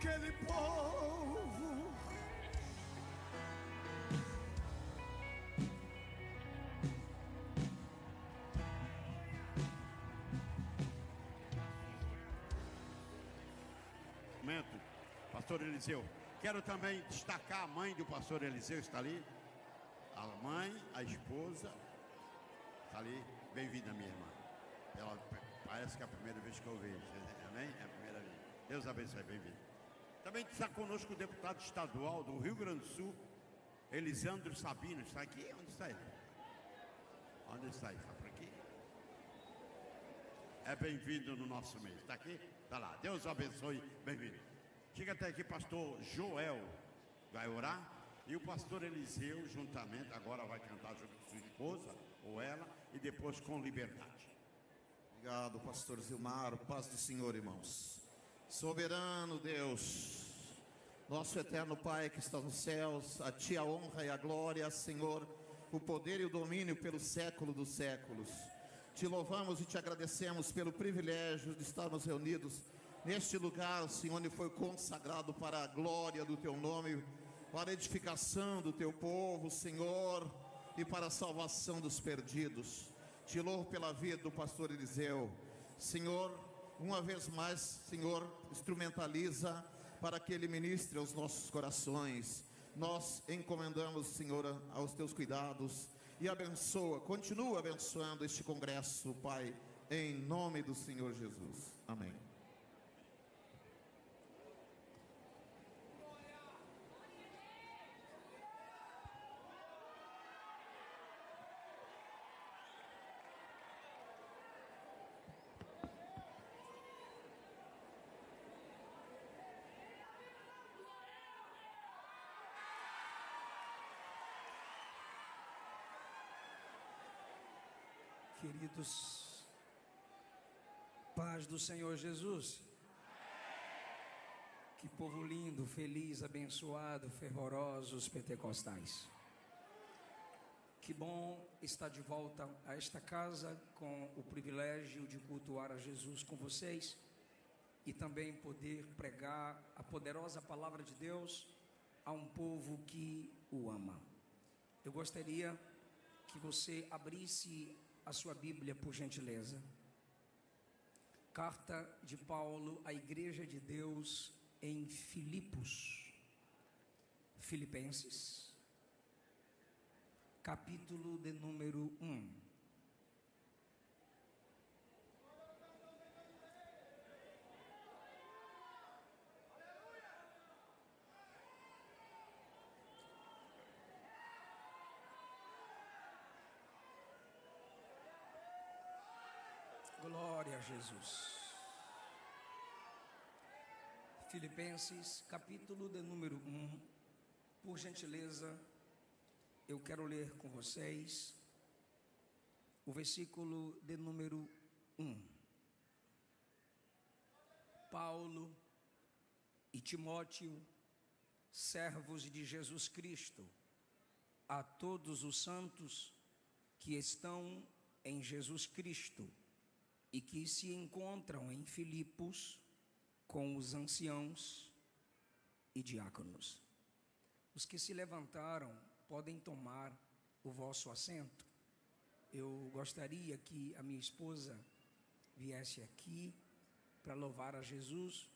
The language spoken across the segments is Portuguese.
aquele povo. Momento, pastor Eliseu. Quero também destacar a mãe do pastor Eliseu, está ali. A mãe, a esposa, está ali. Bem-vinda, minha irmã. Ela parece que é a primeira vez que eu vejo. Amém? É a primeira vez. Deus abençoe, bem-vindo. Também está conosco o deputado estadual do Rio Grande do Sul, Elisandro Sabino. Está aqui? Onde está ele? Onde está ele? Está por aqui? É bem-vindo no nosso meio. Está aqui? Está lá. Deus abençoe, bem-vindo. Chega até aqui, pastor Joel vai orar. E o pastor Eliseu, juntamente, agora vai cantar junto com sua esposa, ou ela, e depois com liberdade. Obrigado, pastor Zilmar. Paz do Senhor, irmãos. Soberano Deus, nosso eterno Pai que está nos céus, a Ti a honra e a glória, Senhor, o poder e o domínio pelo século dos séculos. Te louvamos e te agradecemos pelo privilégio de estarmos reunidos neste lugar, Senhor, onde foi consagrado para a glória do Teu nome, para a edificação do Teu povo, Senhor, e para a salvação dos perdidos. Te louvo pela vida do pastor Eliseu. Senhor, uma vez mais, Senhor, instrumentaliza para que Ele ministre aos nossos corações. Nós encomendamos, Senhor, aos Teus cuidados e abençoa, continua abençoando este congresso, Pai, em nome do Senhor Jesus. Amém. Queridos, paz do Senhor Jesus. Que povo lindo, feliz, abençoado, fervorosos pentecostais. Que bom estar de volta a esta casa com o privilégio de cultuar a Jesus com vocês e também poder pregar a poderosa palavra de Deus a um povo que o ama. Eu gostaria que você abrisse a sua Bíblia, por gentileza. Carta de Paulo à Igreja de Deus em Filipos. Filipenses, capítulo de número 1. Glória a Jesus. Filipenses, capítulo de número 1. Por gentileza, eu quero ler com vocês o versículo de número 1. Paulo e Timóteo, servos de Jesus Cristo, a todos os santos que estão em Jesus Cristo e que se encontram em Filipos com os anciãos e diáconos. Os que se levantaram podem tomar o vosso assento. Eu gostaria que a minha esposa viesse aqui para louvar a Jesus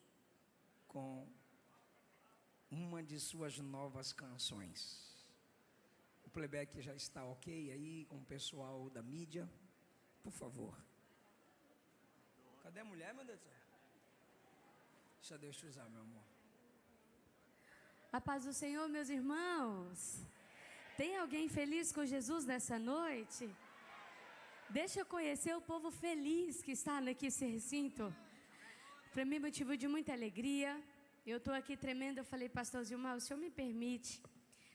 com uma de suas novas canções. O playback já está ok aí com o pessoal da mídia, por favor. Cadê a mulher, meu Deus do céu? Deixa eu usar, meu amor. A paz do Senhor, meus irmãos. Tem alguém feliz com Jesus nessa noite? Deixa eu conhecer o povo feliz que está nesse recinto. Para mim, motivo de muita alegria. Eu estou aqui tremendo. Eu falei, pastor Zilmar, o senhor me permite?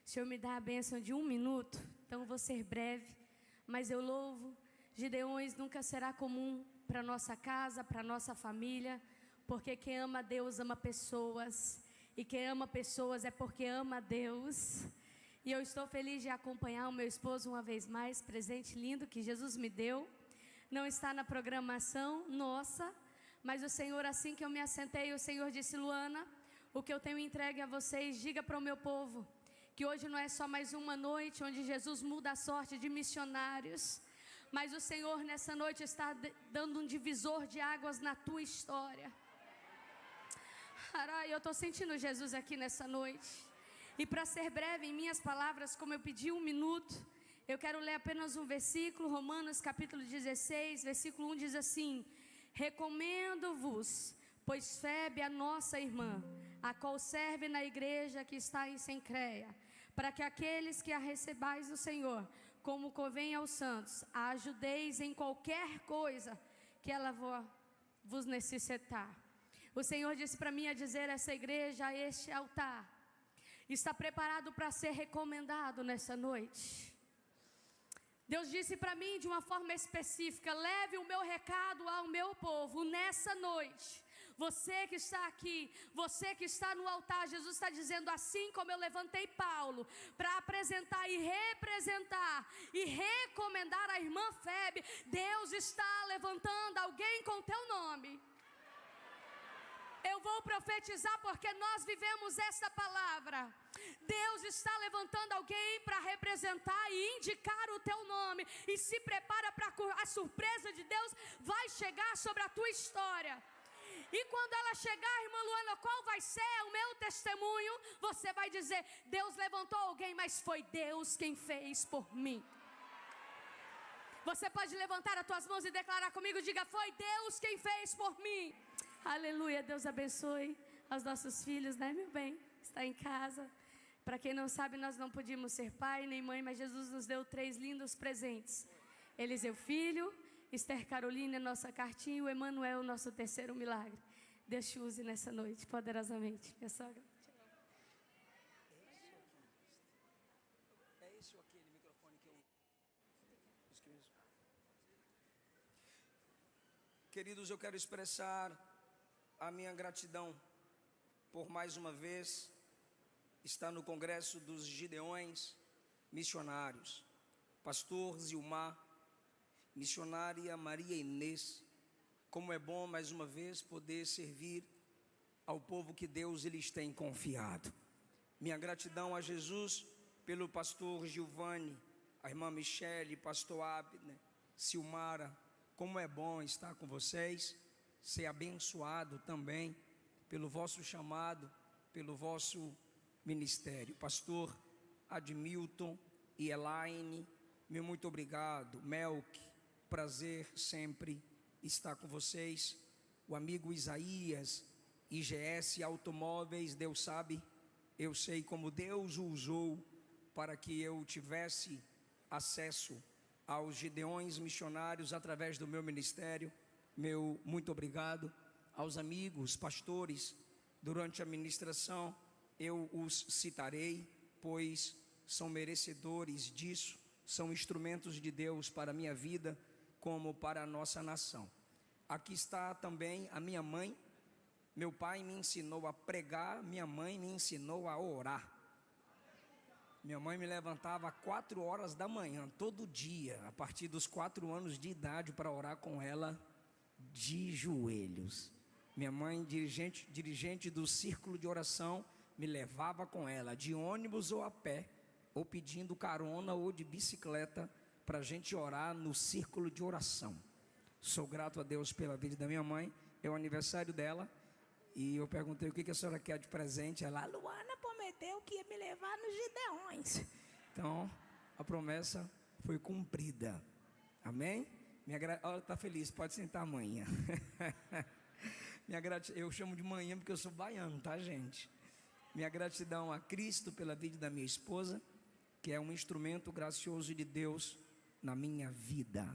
O senhor me dá a bênção de 1 minuto? Então vou ser breve. Mas eu louvo. Gideões nunca será comum para nossa casa, para nossa família, porque quem ama Deus ama pessoas, e quem ama pessoas é porque ama Deus. E eu estou feliz de acompanhar o meu esposo uma vez mais, presente lindo que Jesus me deu. Não está na programação nossa, mas o Senhor, assim que eu me assentei, o Senhor disse, Luana, o que eu tenho entregue a vocês. Diga para o meu povo que hoje não é só mais uma noite onde Jesus muda a sorte de missionários, mas o Senhor nessa noite está dando um divisor de águas na tua história. Eu estou sentindo Jesus aqui nessa noite. E para ser breve em minhas palavras, como eu pedi 1 minuto, eu quero ler apenas um versículo. Romanos capítulo 16, versículo 1 diz assim: recomendo-vos, pois Febe, a nossa irmã, a qual serve na igreja que está em Cencreia, para que aqueles que a recebais do Senhor, como convém aos santos, a ajudeis em qualquer coisa que ela vos necessitar. O Senhor disse para mim a dizer: essa igreja, este altar, está preparado para ser recomendado nessa noite. Deus disse para mim de uma forma específica: leve o meu recado ao meu povo nessa noite. Você que está aqui, você que está no altar, Jesus está dizendo: assim como eu levantei Paulo para apresentar e representar e recomendar a irmã Febe, Deus está levantando alguém com teu nome. Eu vou profetizar porque nós vivemos essa palavra. Deus está levantando alguém para representar e indicar o teu nome. E se prepara para a surpresa de Deus vai chegar sobre a tua história. E quando ela chegar, irmã Luana, qual vai ser o meu testemunho? Você vai dizer: Deus levantou alguém, mas foi Deus quem fez por mim. Você pode levantar as tuas mãos e declarar comigo: diga: foi Deus quem fez por mim. Aleluia. Deus abençoe aos nossos filhos, né, meu bem? Está em casa. Para quem não sabe, nós não podíamos ser pai nem mãe, mas Jesus nos deu 3 lindos presentes: Eliseu filho, Esther Carolina, nossa cartinha, e o Emanuel, nosso terceiro milagre. Deus te use nessa noite poderosamente. Minha sogra. É esse ou aquele microfone que eu... Queridos, eu quero expressar a minha gratidão por mais uma vez estar no Congresso dos Gideões Missionários. Pastor Zilmar, missionária Maria Inês, como é bom mais uma vez poder servir ao povo que Deus lhes tem confiado. Minha gratidão a Jesus pelo pastor Giovanni, a irmã Michele, pastor Abner, Silmara. Como é bom estar com vocês, ser abençoado também pelo vosso chamado, pelo vosso ministério. Pastor Admilton e Elaine, meu muito obrigado. Melk, prazer sempre estar com vocês. O amigo Isaías, IGS Automóveis, Deus sabe, eu sei como Deus o usou para que eu tivesse acesso aos Gideões Missionários através do meu ministério. Meu muito obrigado. Aos amigos, pastores, durante a ministração eu os citarei, pois são merecedores disso, são instrumentos de Deus para a minha vida, como para a nossa nação. Aqui está também a minha mãe. Meu pai me ensinou a pregar, minha mãe me ensinou a orar. Minha mãe me levantava às 4 horas da manhã, todo dia, a partir dos 4 anos de idade, para orar com ela de joelhos. Minha mãe, dirigente do círculo de oração, me levava com ela, de ônibus ou a pé, ou pedindo carona ou de bicicleta, para a gente orar no círculo de oração. Sou grato a Deus pela vida da minha mãe. É o aniversário dela, e eu perguntei: o que a senhora quer de presente? Ela: Luana prometeu que ia me levar nos Gideões. Então, a promessa foi cumprida. Amém? Olha, está feliz, pode sentar, manhã. Eu chamo de manhã porque eu sou baiano, tá, gente? Minha gratidão a Cristo pela vida da minha esposa, que é um instrumento gracioso de Deus na minha vida.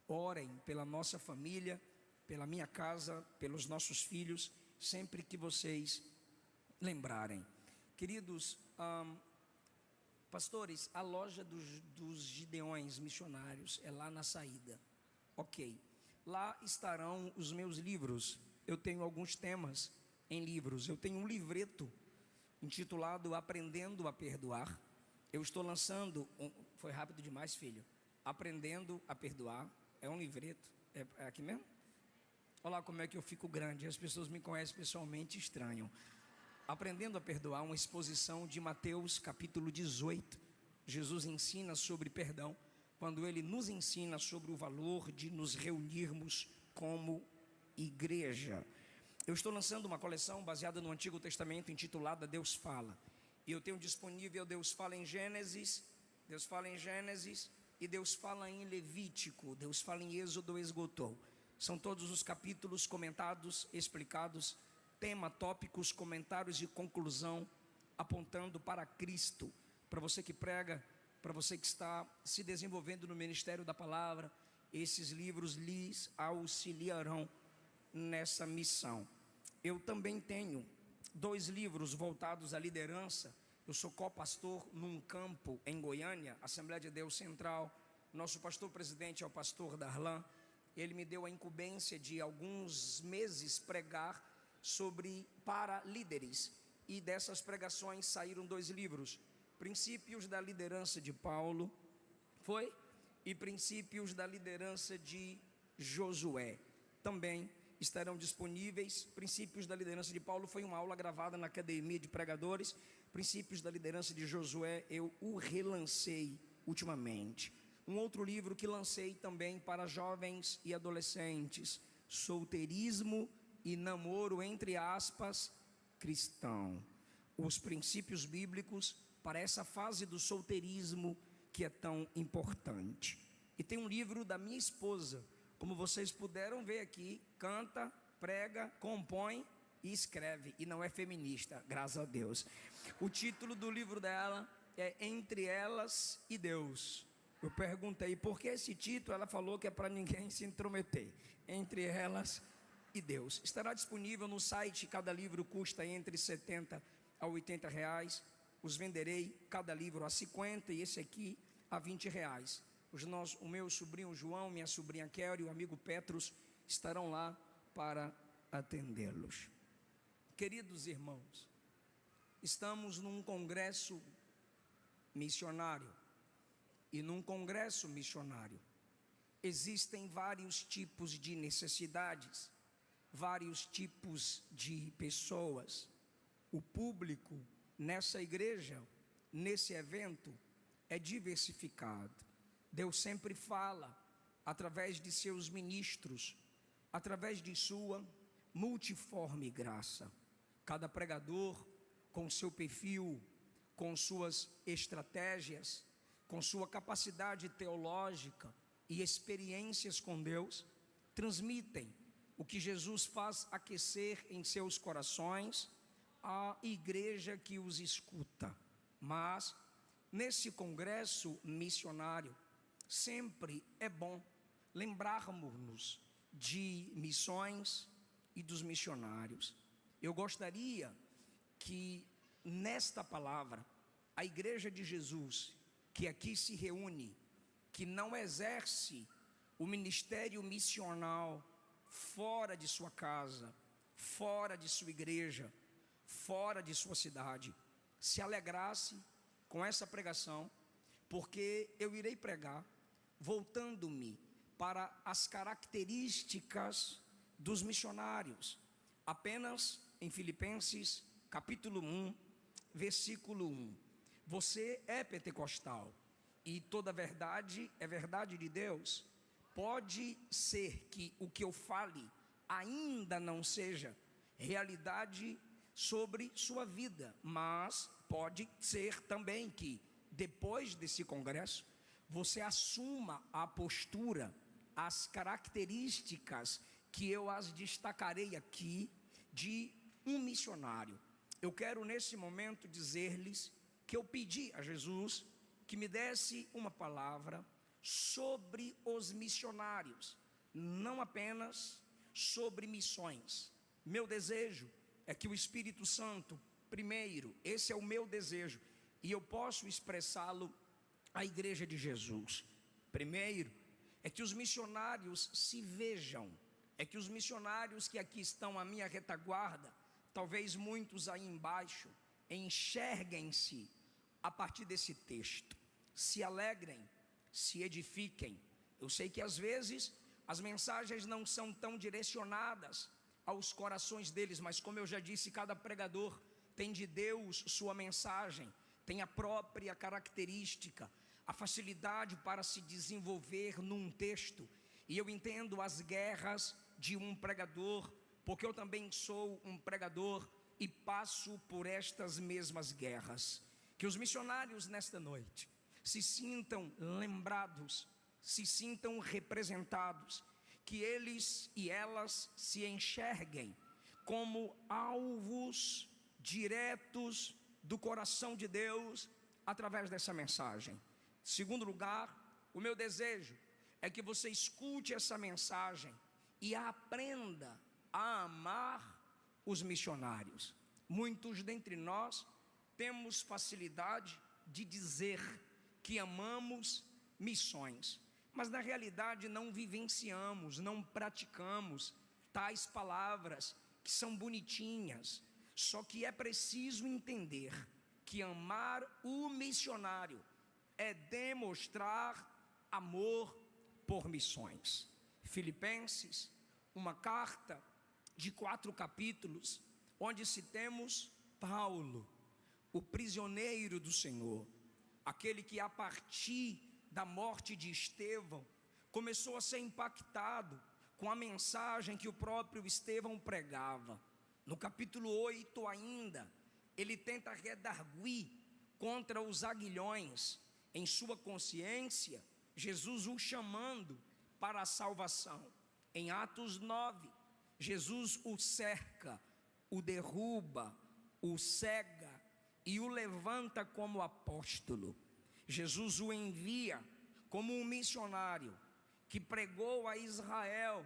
Orem pela nossa família, pela minha casa, pelos nossos filhos, sempre que vocês lembrarem. Queridos, pastores, a loja dos Gideões Missionários é lá na saída. Ok. Lá estarão os meus livros. Eu tenho alguns temas em livros. Eu tenho um livreto intitulado Aprendendo a Perdoar. Eu estou lançando... Foi rápido demais, filho. Aprendendo a Perdoar. É um livreto. É aqui mesmo? Olha lá como é que eu fico grande. As pessoas me conhecem pessoalmente, estranham. Aprendendo a Perdoar, uma exposição de Mateus capítulo 18. Jesus ensina sobre perdão, quando ele nos ensina sobre o valor de nos reunirmos como igreja. Eu estou lançando uma coleção baseada no Antigo Testamento, intitulada Deus Fala. E eu tenho disponível Deus Fala em Gênesis, Deus Fala em Gênesis e Deus Fala em Levítico, Deus Fala em Êxodo, esgotou. São todos os capítulos comentados, explicados, tema, tópicos, comentários e conclusão, apontando para Cristo. Para você que prega, para você que está se desenvolvendo no ministério da palavra, esses livros lhes auxiliarão nessa missão. Eu também tenho 2 livros voltados à liderança. Eu sou co-pastor num campo em Goiânia, Assembleia de Deus Central. Nosso pastor-presidente é o pastor Darlan. Ele me deu a incumbência de alguns meses pregar para líderes, e dessas pregações saíram 2 livros: Princípios da Liderança de Paulo, e Princípios da Liderança de Josué. Também estarão disponíveis. Princípios da Liderança de Paulo foi uma aula gravada na Academia de Pregadores. Princípios da Liderança de Josué eu o relancei ultimamente. Um outro livro que lancei também para jovens e adolescentes: Solteirismo e Namoro, entre aspas, cristão. Os princípios bíblicos para essa fase do solteirismo que é tão importante. E tem um livro da minha esposa, como vocês puderam ver aqui, canta, prega, compõe e escreve, e não é feminista, graças a Deus. O título do livro dela é Entre Elas e Deus. Eu perguntei por que esse título, ela falou que é para ninguém se intrometer. Entre Elas e Deus. Estará disponível no site. Cada livro custa entre 70 a 80 reais. Os venderei cada livro a 50 e esse aqui a 20 reais. O meu sobrinho João, minha sobrinha Kelly e o amigo Petros estarão lá para atendê-los. Queridos irmãos, estamos num congresso missionário. E num congresso missionário existem vários tipos de necessidades, vários tipos de pessoas. O público nessa igreja, nesse evento, é diversificado. Deus sempre fala através de seus ministros, através de sua multiforme graça. Cada pregador com seu perfil, com suas estratégias, com sua capacidade teológica e experiências com Deus, transmitem o que Jesus faz aquecer em seus corações a igreja que os escuta. Mas nesse congresso missionário sempre é bom lembrarmos-nos de missões e dos missionários. Eu gostaria que nesta palavra a igreja de Jesus que aqui se reúne, que não exerce o ministério missional fora de sua casa, fora de sua igreja, fora de sua cidade, se alegrasse com essa pregação, porque eu irei pregar voltando-me para as características dos missionários, apenas em Filipenses capítulo 1, versículo 1. Você é pentecostal e toda verdade é verdade de Deus. Pode ser que o que eu fale ainda não seja realidade sobre sua vida, mas pode ser também que depois desse congresso você assuma a postura, as características que eu as destacarei aqui de um missionário. Eu quero nesse momento dizer-lhes que eu pedi a Jesus que me desse uma palavra sobre os missionários, não apenas sobre missões. Meu desejo é que o Espírito Santo, primeiro, esse é o meu desejo, e eu posso expressá-lo à igreja de Jesus. Primeiro, é que os missionários se vejam, é que os missionários que aqui estão à minha retaguarda, talvez muitos aí embaixo, enxerguem-se a partir desse texto, se alegrem, se edifiquem. Eu sei que às vezes as mensagens não são tão direcionadas aos corações deles, mas como eu já disse, cada pregador tem de Deus sua mensagem, tem a própria característica, a facilidade para se desenvolver num texto. E eu entendo as guerras de um pregador, porque eu também sou um pregador e passo por estas mesmas guerras. Que os missionários nesta noite se sintam lembrados, se sintam representados, que eles e elas se enxerguem como alvos diretos do coração de Deus através dessa mensagem. Segundo lugar, o meu desejo é que você escute essa mensagem e aprenda a amar os missionários. Muitos dentre nós temos facilidade de dizer que amamos missões, mas na realidade não vivenciamos, não praticamos tais palavras que são bonitinhas. Só que é preciso entender que amar o missionário é demonstrar amor por missões. Filipenses, uma carta de 4 capítulos, onde citemos Paulo, o prisioneiro do Senhor, aquele que a partir da morte de Estevão começou a ser impactado com a mensagem que o próprio Estevão pregava. No capítulo 8 ainda, ele tenta redarguir contra os aguilhões em sua consciência, Jesus o chamando para a salvação. Em Atos 9, Jesus o cerca, o derruba, o cega e o levanta como apóstolo. Jesus o envia como um missionário que pregou a Israel,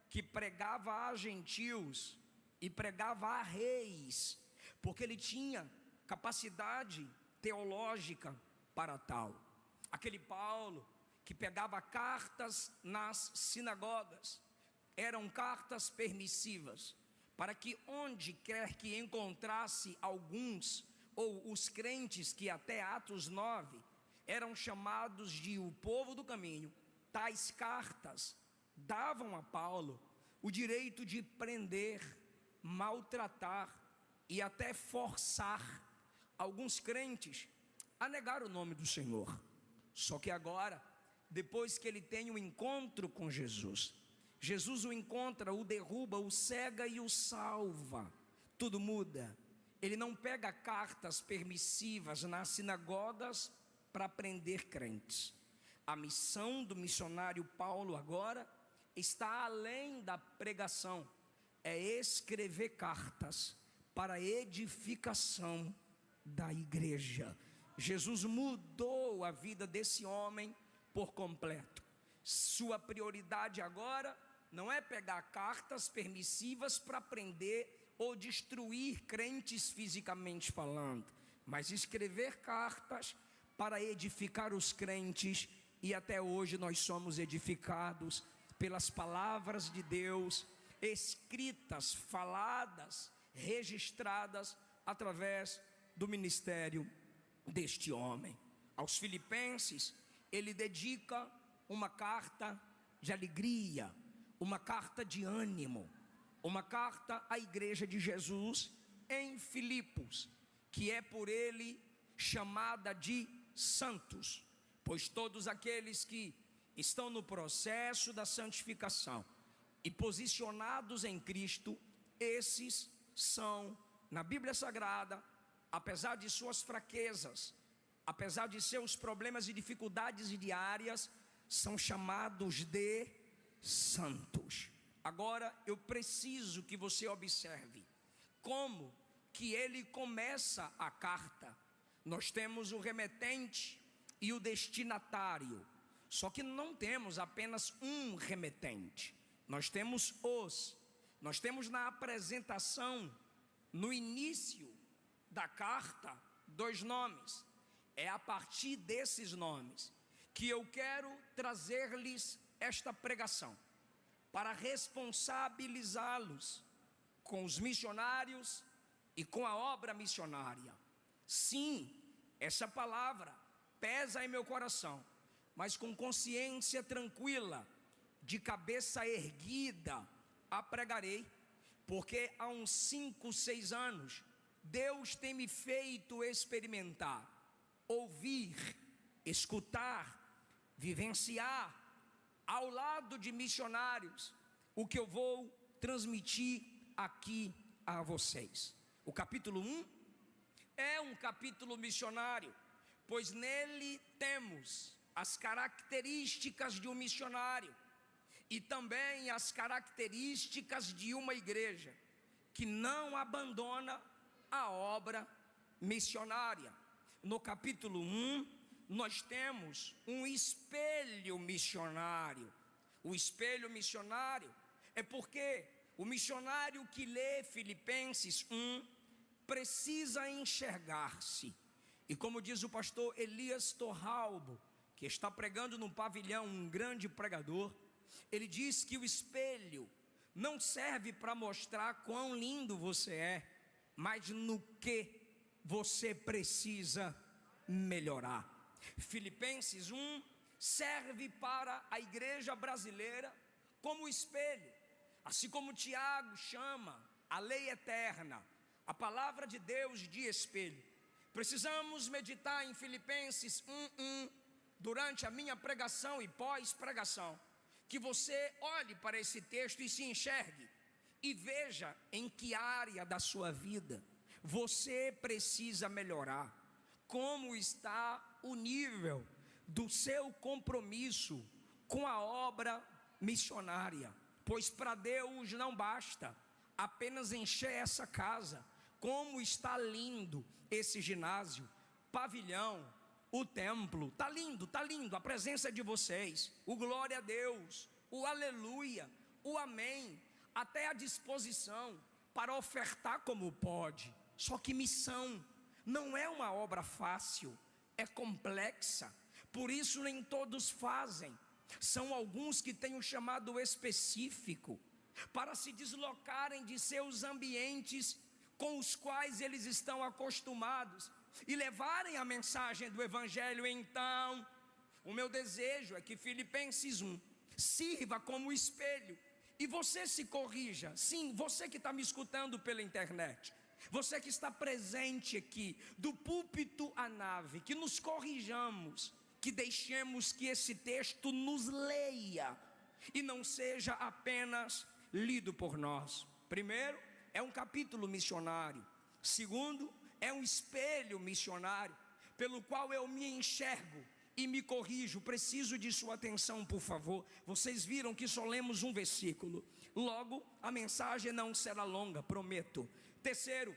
que pregava a gentios e pregava a reis, porque ele tinha capacidade teológica para tal. Aquele Paulo que pegava cartas nas sinagogas, eram cartas permissivas, para que onde quer que encontrasse alguns, ou os crentes que até Atos 9 eram chamados de o povo do caminho, tais cartas davam a Paulo o direito de prender, maltratar e até forçar alguns crentes a negar o nome do Senhor. Só que agora, depois que ele tem um encontro com Jesus, Jesus o encontra, o derruba, o cega e o salva. Tudo muda. Ele não pega cartas permissivas nas sinagogas para prender crentes. A missão do missionário Paulo agora está além da pregação, é escrever cartas para a edificação da igreja. Jesus mudou a vida desse homem por completo. Sua prioridade agora não é pegar cartas permissivas para prender ou destruir crentes fisicamente falando, mas escrever cartas para edificar os crentes. E até hoje nós somos edificados pelas palavras de Deus, escritas, faladas, registradas através do ministério deste homem. Aos Filipenses, ele dedica uma carta de alegria, uma carta de ânimo, uma carta à igreja de Jesus em Filipos, que é por ele chamada de santos, pois todos aqueles que estão no processo da santificação e posicionados em Cristo, esses são, na Bíblia Sagrada, apesar de suas fraquezas, apesar de seus problemas e dificuldades diárias, são chamados de santos. Agora eu preciso que você observe como que ele começa a carta. Nós temos o remetente e o destinatário, só que não temos apenas um remetente, nós temos na apresentação, no início da carta, 2 nomes. É a partir desses nomes que eu quero trazer-lhes esta pregação, para responsabilizá-los com os missionários e com a obra missionária. Sim, essa palavra pesa em meu coração, mas com consciência tranquila, de cabeça erguida, a pregarei, porque há uns 5, 6 anos, Deus tem me feito experimentar, ouvir, escutar, vivenciar, ao lado de missionários, o que eu vou transmitir aqui a vocês. O capítulo 1 é um capítulo missionário, pois nele temos as características de um missionário e também as características de uma igreja que não abandona a obra missionária. No capítulo 1, nós temos um espelho missionário. O espelho missionário é porque o missionário que lê Filipenses 1 precisa enxergar-se. E como diz o pastor Elias Torralbo, que está pregando num pavilhão, um grande pregador, ele diz que o espelho não serve para mostrar quão lindo você é, mas no que você precisa melhorar. Filipenses 1 serve para a igreja brasileira como espelho, assim como Tiago chama a lei eterna, a palavra de Deus de espelho. Precisamos meditar em Filipenses 1:1 durante a minha pregação e pós-pregação, que você olhe para esse texto e se enxergue e veja em que área da sua vida você precisa melhorar, como está o nível do seu compromisso com a obra missionária, pois para Deus não basta apenas encher essa casa. Como está lindo esse ginásio, pavilhão, o templo, tá lindo, a presença de vocês, o glória a Deus, o aleluia, o amém, até a disposição para ofertar como pode. Só que missão não é uma obra fácil, é complexa, por isso nem todos fazem. São alguns que têm um chamado específico para se deslocarem de seus ambientes com os quais eles estão acostumados e levarem a mensagem do Evangelho. Então, o meu desejo é que Filipenses 1 sirva como espelho e você se corrija. Sim, você que está me escutando pela internet, você que está presente aqui, do púlpito à nave, que nos corrijamos, que deixemos que esse texto nos leia e não seja apenas lido por nós. Primeiro, é um capítulo missionário. Segundo, é um espelho missionário, pelo qual eu me enxergo e me corrijo. Preciso de sua atenção, por favor. Vocês viram que só lemos um versículo, logo a mensagem não será longa, prometo. Terceiro,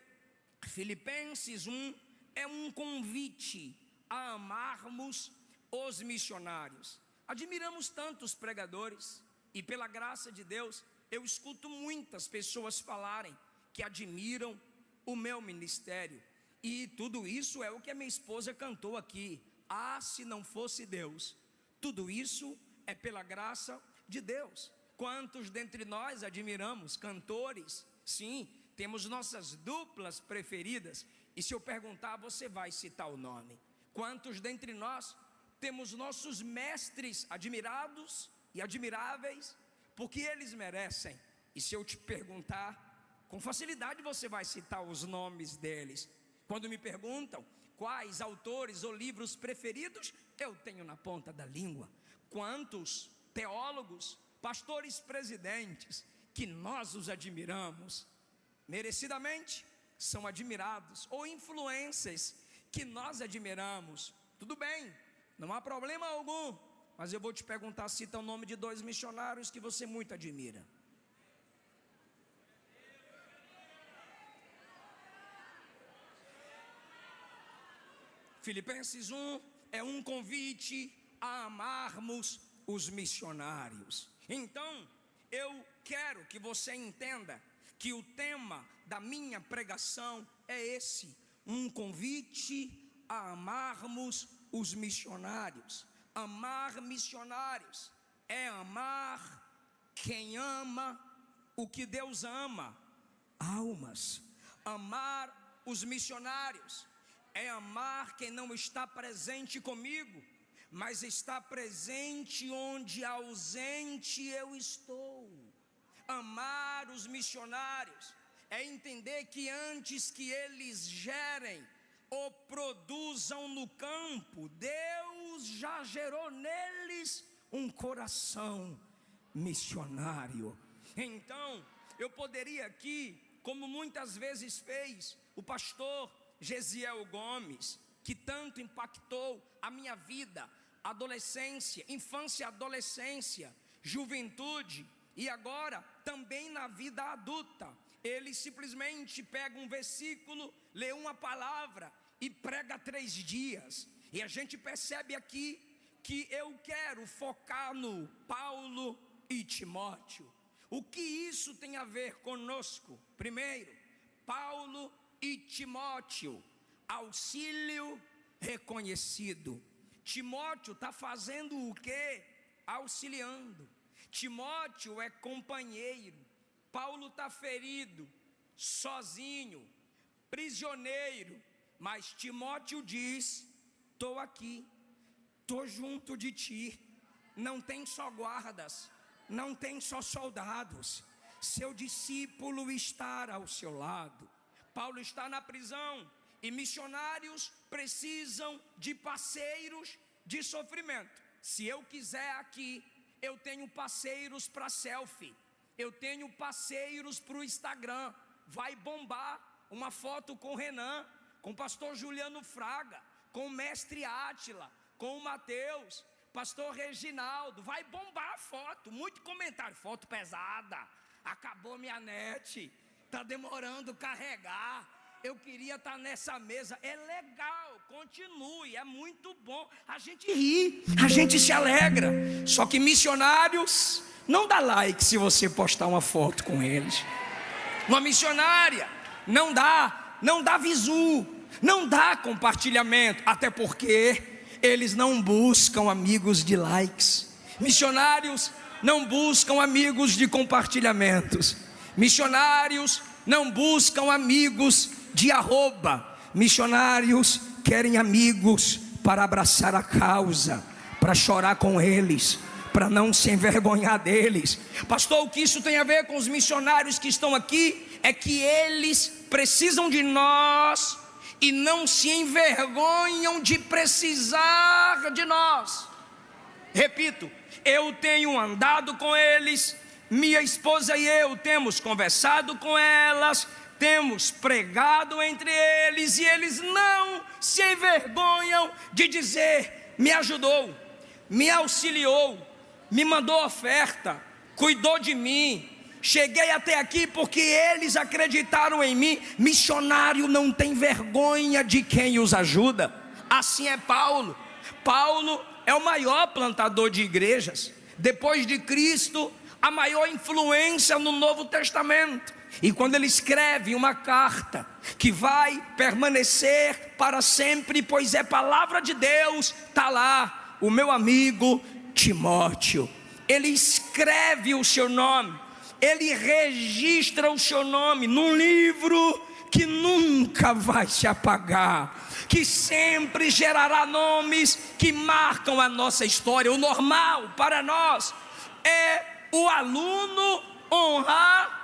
Filipenses 1 é um convite a amarmos os missionários. Admiramos tantos pregadores e pela graça de Deus eu escuto muitas pessoas falarem que admiram o meu ministério, e tudo isso é o que a minha esposa cantou aqui. Ah, se não fosse Deus, tudo isso é pela graça de Deus. Quantos dentre nós admiramos cantores? Sim, temos nossas duplas preferidas, e se eu perguntar, você vai citar o nome. Quantos dentre nós temos nossos mestres admirados e admiráveis, porque eles merecem, e se eu te perguntar, com facilidade você vai citar os nomes deles. Quando me perguntam quais autores ou livros preferidos, eu tenho na ponta da língua. Quantos teólogos, pastores presidentes, que nós os admiramos, merecidamente são admirados, ou influências que nós admiramos. Tudo bem, não há problema algum, mas eu vou te perguntar, cita o nome de 2 missionários que você muito admira. Filipenses 1 é um convite a amarmos os missionários. Então, eu quero que você entenda que o tema da minha pregação é esse: um convite a amarmos os missionários. Amar missionários é amar quem ama o que Deus ama, almas. Amar os missionários é amar quem não está presente comigo, mas está presente onde ausente eu estou. Amar os missionários é entender que antes que eles gerem ou produzam no campo, Deus já gerou neles um coração missionário. Então, eu poderia aqui, como muitas vezes fez o pastor Gesiel Gomes, que tanto impactou a minha vida, adolescência, infância e adolescência, juventude e agora também na vida adulta. Ele simplesmente pega um versículo, lê uma palavra e prega 3 dias. E a gente percebe aqui que eu quero focar no Paulo e Timóteo. O que isso tem a ver conosco? Primeiro, Paulo e Timóteo, auxílio reconhecido. Timóteo está fazendo o quê? Auxiliando. Timóteo é companheiro. Paulo está ferido, sozinho, prisioneiro, mas Timóteo diz: estou aqui, estou junto de ti. Não tem só guardas, não tem só soldados, seu discípulo está ao seu lado. Paulo está na prisão e missionários precisam de parceiros de sofrimento. Se eu quiser aqui, eu tenho parceiros para selfie, eu tenho parceiros para o Instagram. Vai bombar uma foto com o Renan, com o pastor Juliano Fraga, com o mestre Átila, com o Mateus, pastor Reginaldo. Vai bombar a foto, muito comentário. Foto pesada, acabou minha net, está demorando carregar. Eu queria estar nessa mesa. É legal, continue, é muito bom. A gente ri, a gente se alegra. Só que missionários, não dá like se você postar uma foto com eles. Uma missionária, não dá visu, não dá compartilhamento. Até porque eles não buscam amigos de likes. Missionários não buscam amigos de compartilhamentos. Missionários não buscam amigos de arroba. Missionários querem amigos para abraçar a causa, para chorar com eles, para não se envergonhar deles. Pastor, o que isso tem a ver com os missionários que estão aqui? É que eles precisam de nós e não se envergonham de precisar de nós. Repito, eu tenho andado com eles, minha esposa e eu temos conversado com elas, temos pregado entre eles, e eles não se envergonham de dizer: me ajudou, me auxiliou, me mandou oferta, cuidou de mim, cheguei até aqui porque eles acreditaram em mim. Missionário não tem vergonha de quem os ajuda. Assim é Paulo. Paulo é o maior plantador de igrejas, depois de Cristo, a maior influência no Novo Testamento. E quando ele escreve uma carta que vai permanecer para sempre, pois é palavra de Deus, está lá o meu amigo Timóteo. Ele escreve o seu nome, ele registra o seu nome num livro que nunca vai se apagar, que sempre gerará nomes que marcam a nossa história. O normal para nós é o aluno honrar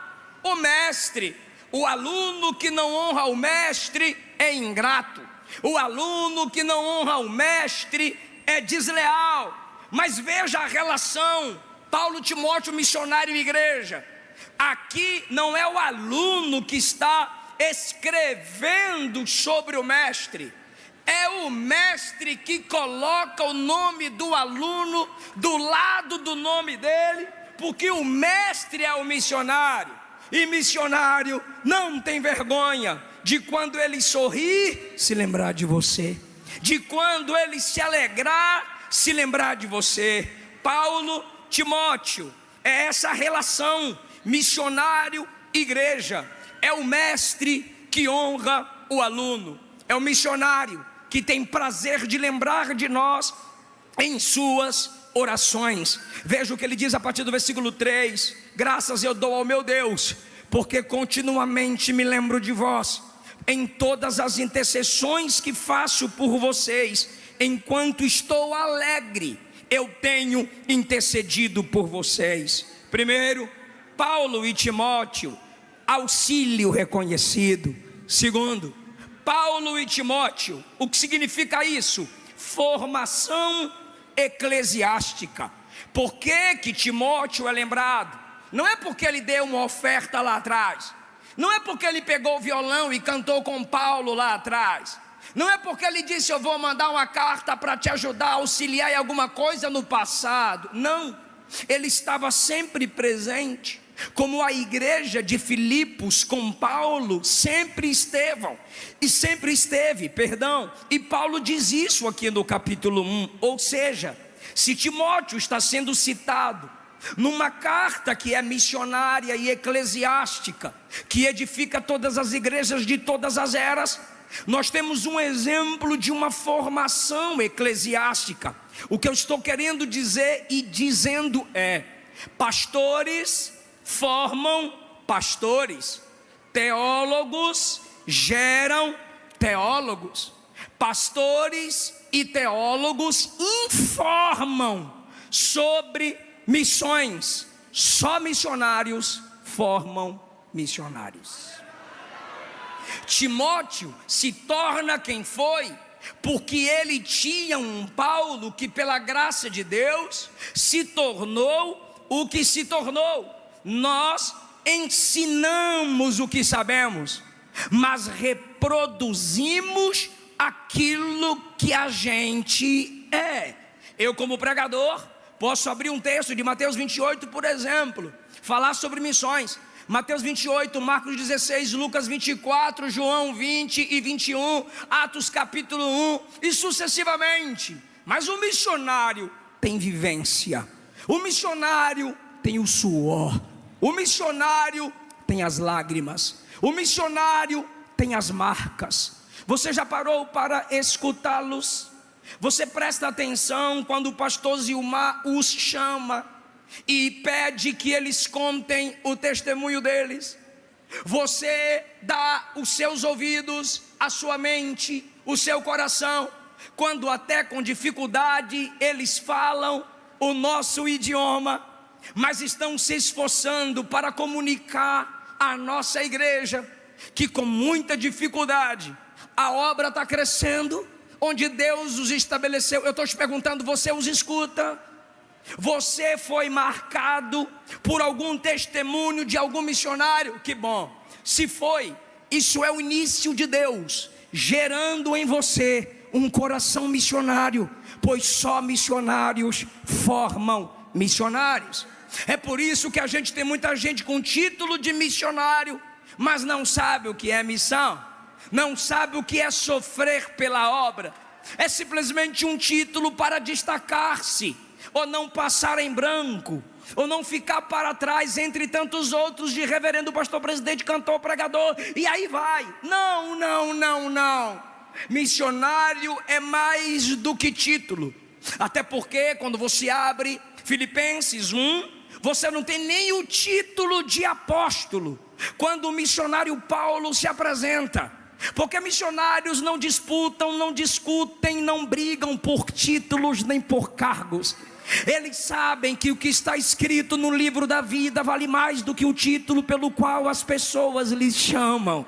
o mestre. O aluno que não honra o mestre é ingrato. O aluno que não honra o mestre é desleal. Mas veja a relação Paulo, Timóteo, missionário e igreja. Aqui não é o aluno que está escrevendo sobre o mestre, é o mestre que coloca o nome do aluno do lado do nome dele, porque o mestre é o missionário. E missionário não tem vergonha de, quando ele sorrir, se lembrar de você, de quando ele se alegrar, se lembrar de você. Paulo, Timóteo, é essa relação missionário-igreja. É o mestre que honra o aluno, é o missionário que tem prazer de lembrar de nós em suas orações. Veja o que ele diz a partir do versículo 3: graças eu dou ao meu Deus, porque continuamente me lembro de vós, em todas as intercessões que faço por vocês. Enquanto estou alegre, eu tenho intercedido por vocês. Primeiro, Paulo e Timóteo auxílio reconhecido. Segundo, Paulo e Timóteo. O que significa isso? Formação eclesiástica. Por que Timóteo é lembrado? Não é porque ele deu uma oferta lá atrás, não é porque ele pegou o violão e cantou com Paulo lá atrás, não é porque ele disse: eu vou mandar uma carta para te ajudar a auxiliar em alguma coisa no passado. Não, ele estava sempre presente, como a igreja de Filipos com Paulo sempre esteve, e Paulo diz isso aqui no capítulo 1, ou seja, se Timóteo está sendo citado numa carta que é missionária e eclesiástica, que edifica todas as igrejas de todas as eras, nós temos um exemplo de uma formação eclesiástica. O que eu estou querendo dizer e dizendo é: pastores formam pastores, teólogos geram teólogos, pastores e teólogos informam sobre missões. Só missionários formam missionários. Timóteo se torna quem foi porque ele tinha um Paulo que, pela graça de Deus, se tornou o que se tornou. Nós ensinamos o que sabemos, mas reproduzimos aquilo que a gente é. Eu, como pregador, posso abrir um texto de Mateus 28, por exemplo, falar sobre missões. Mateus 28, Marcos 16, Lucas 24, João 20 e 21, Atos capítulo 1 e sucessivamente. Mas o missionário tem vivência, o missionário tem o suor, o missionário tem as lágrimas, o missionário tem as marcas. Você já parou para escutá-los? Você presta atenção quando o pastor Zilmar os chama e pede que eles contem o testemunho deles? Você dá os seus ouvidos, a sua mente, o seu coração, quando até com dificuldade eles falam o nosso idioma, mas estão se esforçando para comunicar à nossa igreja que com muita dificuldade a obra está crescendo onde Deus os estabeleceu. Eu estou te perguntando, você os escuta? Você foi marcado por algum testemunho de algum missionário? Que bom, se foi, isso é o início de Deus gerando em você um coração missionário, pois só missionários formam missionários. É por isso que a gente tem muita gente com título de missionário, mas não sabe o que é missão, não sabe o que é sofrer pela obra. É simplesmente um título para destacar-se, ou não passar em branco, ou não ficar para trás entre tantos outros de reverendo, pastor, presidente, cantor, pregador, e aí vai. Não, não, não, não. Missionário é mais do que título. Até porque quando você abre Filipenses 1, você não tem nem o título de apóstolo quando o missionário Paulo se apresenta. Porque missionários não disputam, não discutem, não brigam por títulos nem por cargos. Eles sabem que o que está escrito no livro da vida vale mais do que o título pelo qual as pessoas lhes chamam.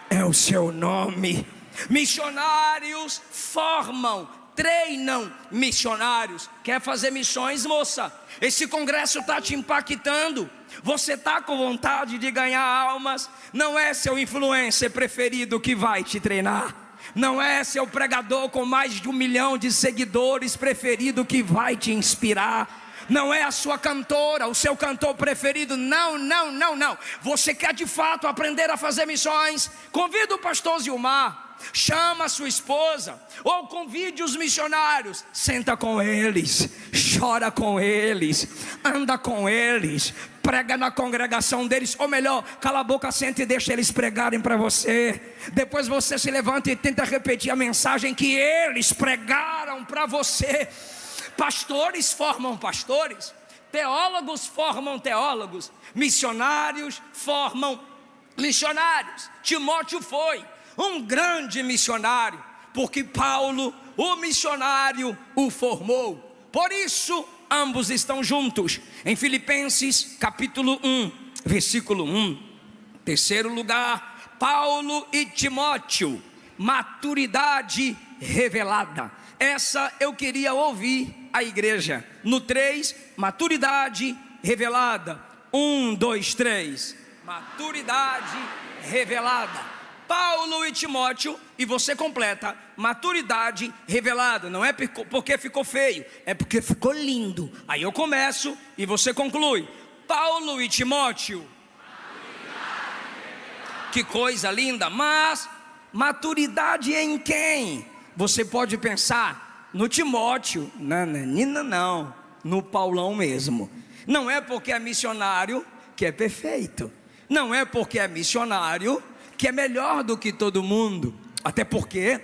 É o seu nome. Missionários formam, treinam missionários. Quer fazer missões, moça? Esse congresso está te impactando? Você está com vontade de ganhar almas? Não é seu influencer preferido que vai te treinar. Não é seu pregador com mais de 1 milhão de seguidores preferido que vai te inspirar. Não é a sua cantora, o seu cantor preferido. Não, não, não, não. Você quer de fato aprender a fazer missões? Convida o pastor Zilmar, chama a sua esposa, ou convide os missionários, senta com eles, chora com eles, anda com eles, prega na congregação deles, ou melhor, cala a boca, senta e deixa eles pregarem para você. Depois você se levanta e tenta repetir a mensagem que eles pregaram para você. Pastores formam pastores, teólogos formam teólogos, missionários formam missionários. Timóteo foi um grande missionário, porque Paulo, o missionário, o formou. Por isso, ambos estão juntos. Em Filipenses capítulo 1, versículo 1, Terceiro lugar, Paulo e Timóteo, maturidade revelada. Essa eu queria ouvir a igreja. No 3, maturidade revelada. 1, 2, 3. Maturidade revelada. Paulo e Timóteo, e você completa, maturidade revelada. Não é porque ficou feio, é porque ficou lindo. Aí eu começo e você conclui. Paulo e Timóteo. Que coisa linda. Mas maturidade em quem? Você pode pensar no Timóteo. Não, no Paulão mesmo. Não é porque é missionário que é perfeito. Não é porque é missionário que é melhor do que todo mundo. Até porque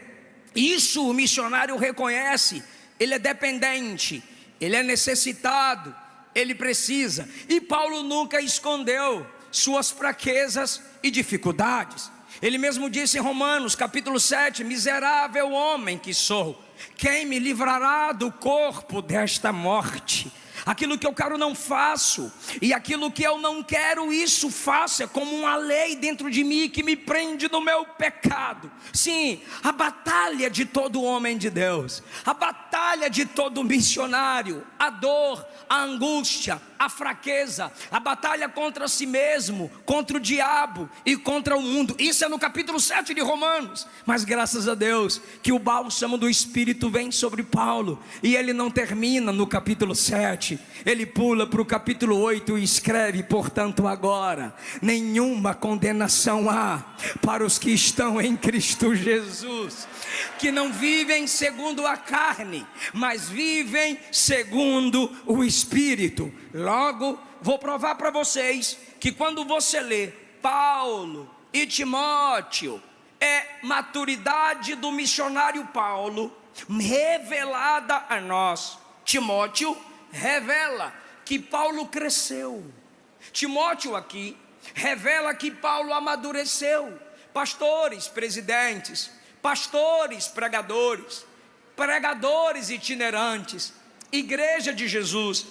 isso o missionário reconhece. Ele é dependente, ele é necessitado, ele precisa. E Paulo nunca escondeu suas fraquezas e dificuldades. Ele mesmo disse em Romanos capítulo 7: miserável homem que sou, quem me livrará do corpo desta morte? Aquilo que eu quero não faço, e aquilo que eu não quero, isso faço. É como uma lei dentro de mim que me prende no meu pecado. Sim, a batalha de todo homem de Deus, a batalha de todo missionário, a dor, a angústia, a fraqueza, a batalha contra si mesmo, contra o diabo e contra o mundo. Isso é no capítulo 7 de Romanos. Mas graças a Deus que o bálsamo do Espírito vem sobre Paulo, e ele não termina no capítulo 7, ele pula para o capítulo 8 e escreve: portanto agora nenhuma condenação há para os que estão em Cristo Jesus, que não vivem segundo a carne, mas vivem segundo o Espírito. Logo, vou provar para vocês que quando você lê Paulo e Timóteo, é maturidade do missionário Paulo revelada a nós. Timóteo revela que Paulo cresceu. Timóteo aqui revela que Paulo amadureceu. Pastores, presidentes, pastores, pregadores, pregadores itinerantes, igreja de Jesus,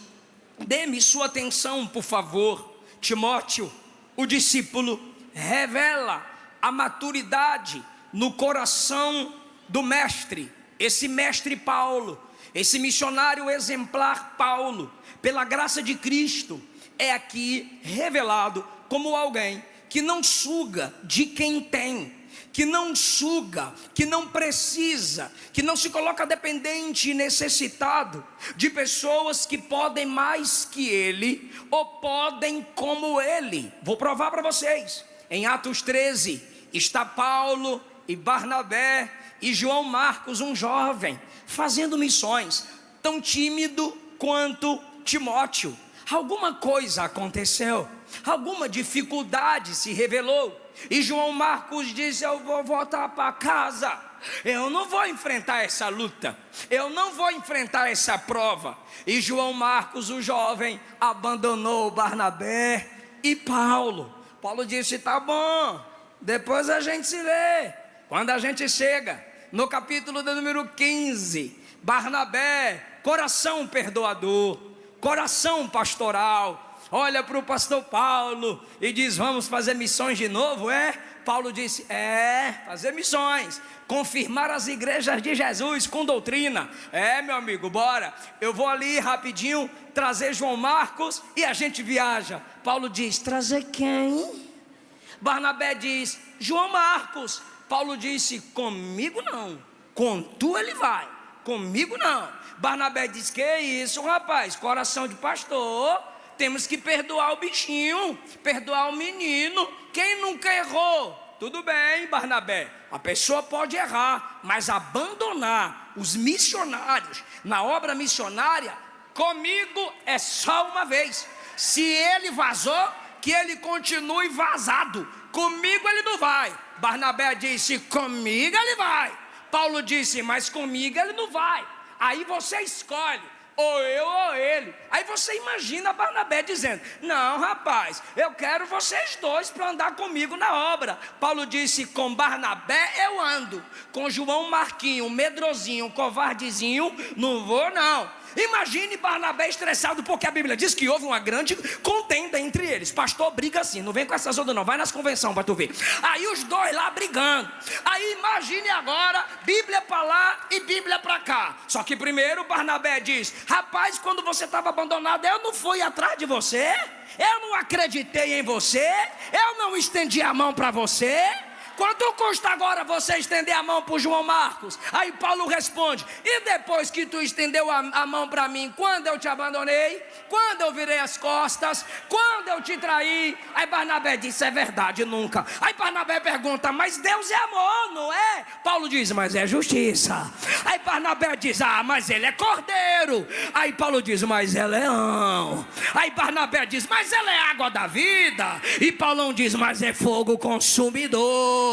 dê-me sua atenção, por favor. Timóteo, o discípulo, revela a maturidade no coração do mestre. Esse mestre Paulo, esse missionário exemplar Paulo, pela graça de Cristo, é aqui revelado como alguém que não suga de quem tem, que não suga, que não precisa, que não se coloca dependente e necessitado de pessoas que podem mais que ele, ou podem como ele. Vou provar para vocês. Em Atos 13, está Paulo e Barnabé e João Marcos, um jovem, fazendo missões, tão tímido quanto Timóteo. Alguma coisa aconteceu, alguma dificuldade se revelou, e João Marcos disse: eu vou voltar para casa, eu não vou enfrentar essa luta, eu não vou enfrentar essa prova. E João Marcos, o jovem, abandonou Barnabé e Paulo. Paulo disse: tá bom, depois a gente se vê. Quando a gente chega no capítulo de número 15, Barnabé, coração perdoador, coração pastoral, olha para o pastor Paulo e diz: vamos fazer missões de novo, é? Paulo disse: fazer missões, confirmar as igrejas de Jesus com doutrina. Meu amigo, bora, eu vou ali rapidinho trazer João Marcos e a gente viaja. Paulo diz: trazer quem? Barnabé diz: João Marcos. Paulo disse: comigo não, com tu ele vai, comigo não. Barnabé diz: que isso, rapaz, coração de pastor, temos que perdoar o bichinho, perdoar o menino. Quem nunca errou? Tudo bem, Barnabé, a pessoa pode errar, mas abandonar os missionários na obra missionária, comigo é só uma vez. Se ele vazou, que ele continue vazado, comigo ele não vai. Barnabé disse: comigo ele vai. Paulo disse: mas comigo ele não vai. Aí você escolhe, ou eu ou ele. Aí você imagina Barnabé dizendo: não, rapaz, eu quero vocês dois para andar comigo na obra. Paulo disse: com Barnabé eu ando, com João Marquinho, medrosinho, covardezinho, não vou não. Imagine Barnabé estressado, porque a Bíblia diz que houve uma grande contenda entre eles. Pastor briga assim, não vem com essas ondas não, vai nas convenções para tu ver. Aí os dois lá brigando. Aí imagine agora, Bíblia para lá e Bíblia para cá. Só que primeiro Barnabé diz: rapaz, quando você estava abandonado, eu não fui atrás de você, eu não acreditei em você, eu não estendi a mão para você. Quanto custa agora você estender a mão para o João Marcos? Aí Paulo responde: e depois que tu estendeu a mão para mim, quando eu te abandonei? Quando eu virei as costas? Quando eu te traí? Aí Barnabé disse: é verdade, nunca. Aí Barnabé pergunta: mas Deus é amor, não é? Paulo diz: mas é justiça. Aí Barnabé diz: ah, mas ele é cordeiro. Aí Paulo diz: mas é leão. Aí Barnabé diz: mas ela é água da vida. E Paulão diz: mas é fogo consumidor.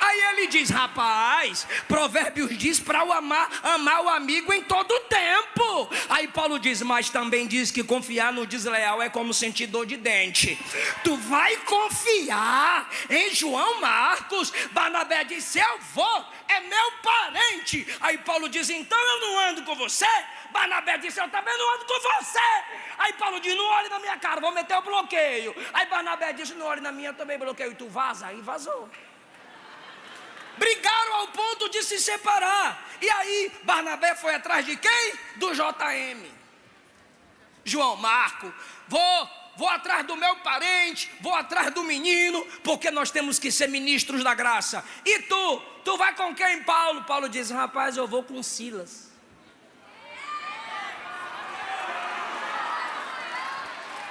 Aí ele diz: rapaz, Provérbios diz para amar o amigo em todo tempo. Aí Paulo diz: mas também diz que confiar no desleal é como sentir dor de dente. Tu vai confiar em João Marcos? Barnabé disse: eu vou, é meu parente. Aí Paulo diz: então eu não ando com você. Barnabé disse: eu também não ando com você. Aí Paulo diz: não olhe na minha cara, vou meter o bloqueio. Aí Barnabé disse: não olhe na minha, eu também bloqueio. E tu vaza? Aí vazou. Brigaram ao ponto de se separar. E aí Barnabé foi atrás de quem? Do JM. João Marco, vou atrás do meu parente, vou atrás do menino, porque nós temos que ser ministros da graça. E tu vai com quem, Paulo? Paulo diz: rapaz, eu vou com Silas.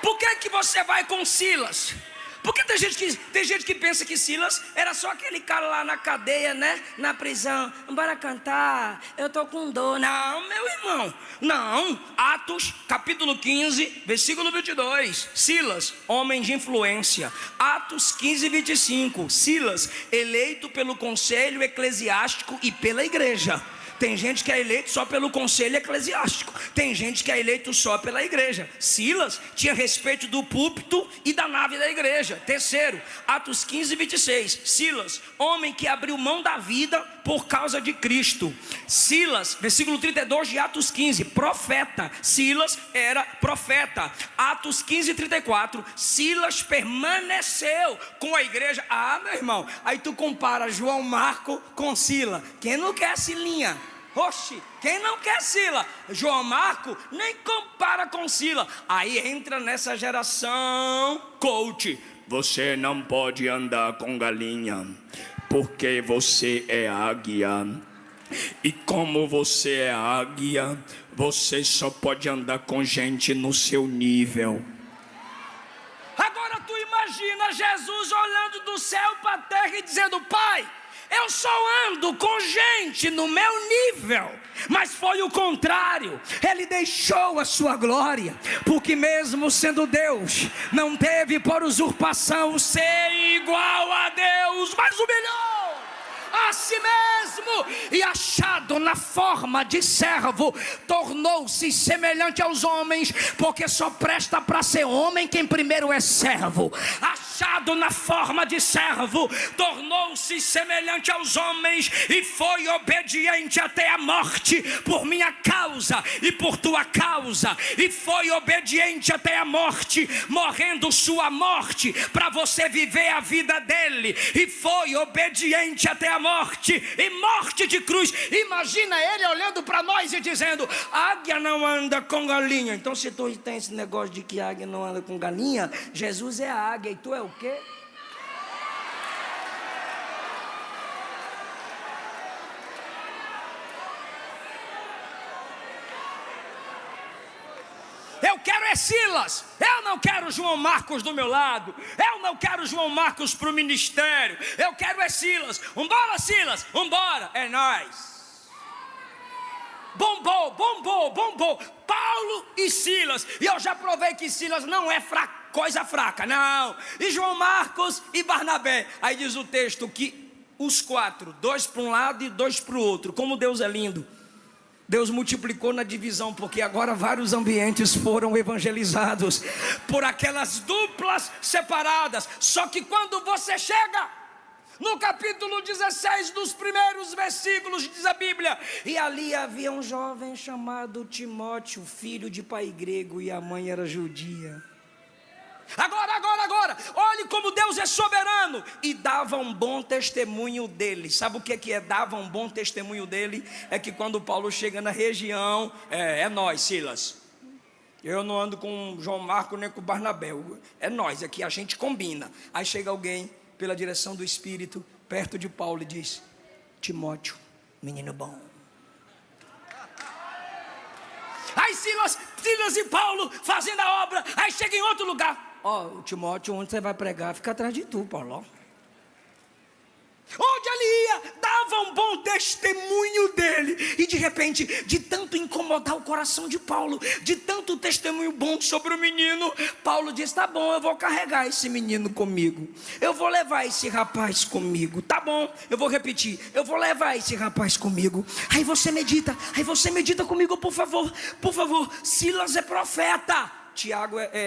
Por que você vai com Silas? Porque tem gente que pensa que Silas era só aquele cara lá na cadeia, né? Na prisão. Bora cantar, eu tô com dor. Não, meu irmão, não. Atos, capítulo 15, versículo 22. Silas, homem de influência. Atos 15, 25. Silas, eleito pelo conselho eclesiástico e pela igreja. Tem gente que é eleito só pelo conselho eclesiástico. Tem gente que é eleito só pela igreja. Silas tinha respeito do púlpito e da nave da igreja. Terceiro, Atos 15, 26. Silas, homem que abriu mão da vida por causa de Cristo. Silas, versículo 32 de Atos 15, profeta. Silas era profeta. Atos 15, 34. Silas permaneceu com a igreja. Ah, meu irmão, aí tu compara João Marco com Silas. Quem não quer Silinha? Oxi, quem não quer Sila? João Marco nem compara com Sila. Aí entra nessa geração coach: você não pode andar com galinha, porque você é águia. E como você é águia, você só pode andar com gente no seu nível. Agora tu imagina Jesus olhando do céu para a terra e dizendo: pai, eu só ando com gente no meu nível. Mas foi o contrário. Ele deixou a sua glória, porque mesmo sendo Deus, não teve por usurpação ser igual a Deus, mas humilhou a si mesmo, e achado na forma de servo, tornou-se semelhante aos homens, porque só presta para ser homem quem primeiro é servo. Achado na forma de servo, tornou-se semelhante aos homens, e foi obediente até a morte, por minha causa e por tua causa. E foi obediente até a morte, morrendo sua morte, para você viver a vida dele. E foi obediente até a morte, e morte de cruz. Imagina ele olhando para nós e dizendo: águia não anda com galinha. Então, se tu tem esse negócio de que águia não anda com galinha, Jesus é a águia e tu é o quê? Eu quero é Silas, eu não quero João Marcos do meu lado, eu não quero João Marcos para o ministério, eu quero é Silas. Vambora, Silas, vambora, é nós. Bombou, Paulo e Silas. E eu já provei que Silas não é coisa fraca, não. E João Marcos e Barnabé. Aí diz o texto que os quatro, dois para um lado e dois para o outro. Como Deus é lindo. Deus multiplicou na divisão, porque agora vários ambientes foram evangelizados por aquelas duplas separadas. Só que quando você chega, No capítulo 16, dos primeiros versículos, diz a Bíblia: e ali havia um jovem chamado Timóteo, filho de pai grego, e a mãe era judia. Agora, olhe como Deus é soberano. E dava um bom testemunho dele. Sabe o que é dava um bom testemunho dele? É que quando Paulo chega na região, é nós, Silas. Eu não ando com João Marco nem com Barnabé, é nós, aqui a gente combina. Aí chega alguém, pela direção do Espírito, perto de Paulo e diz: Timóteo, menino bom. Aí Silas e Paulo fazendo a obra. Aí chega em outro lugar: o Timóteo, onde você vai pregar? Fica atrás de tu, Paulo. Onde ele ia, dava um bom testemunho dele. E de repente, de tanto incomodar o coração de Paulo, de tanto testemunho bom sobre o menino, Paulo diz: tá bom, eu vou carregar esse menino comigo, eu vou levar esse rapaz comigo. Tá bom, eu vou repetir: eu vou levar esse rapaz comigo. Aí você medita comigo, por favor. Silas é profeta,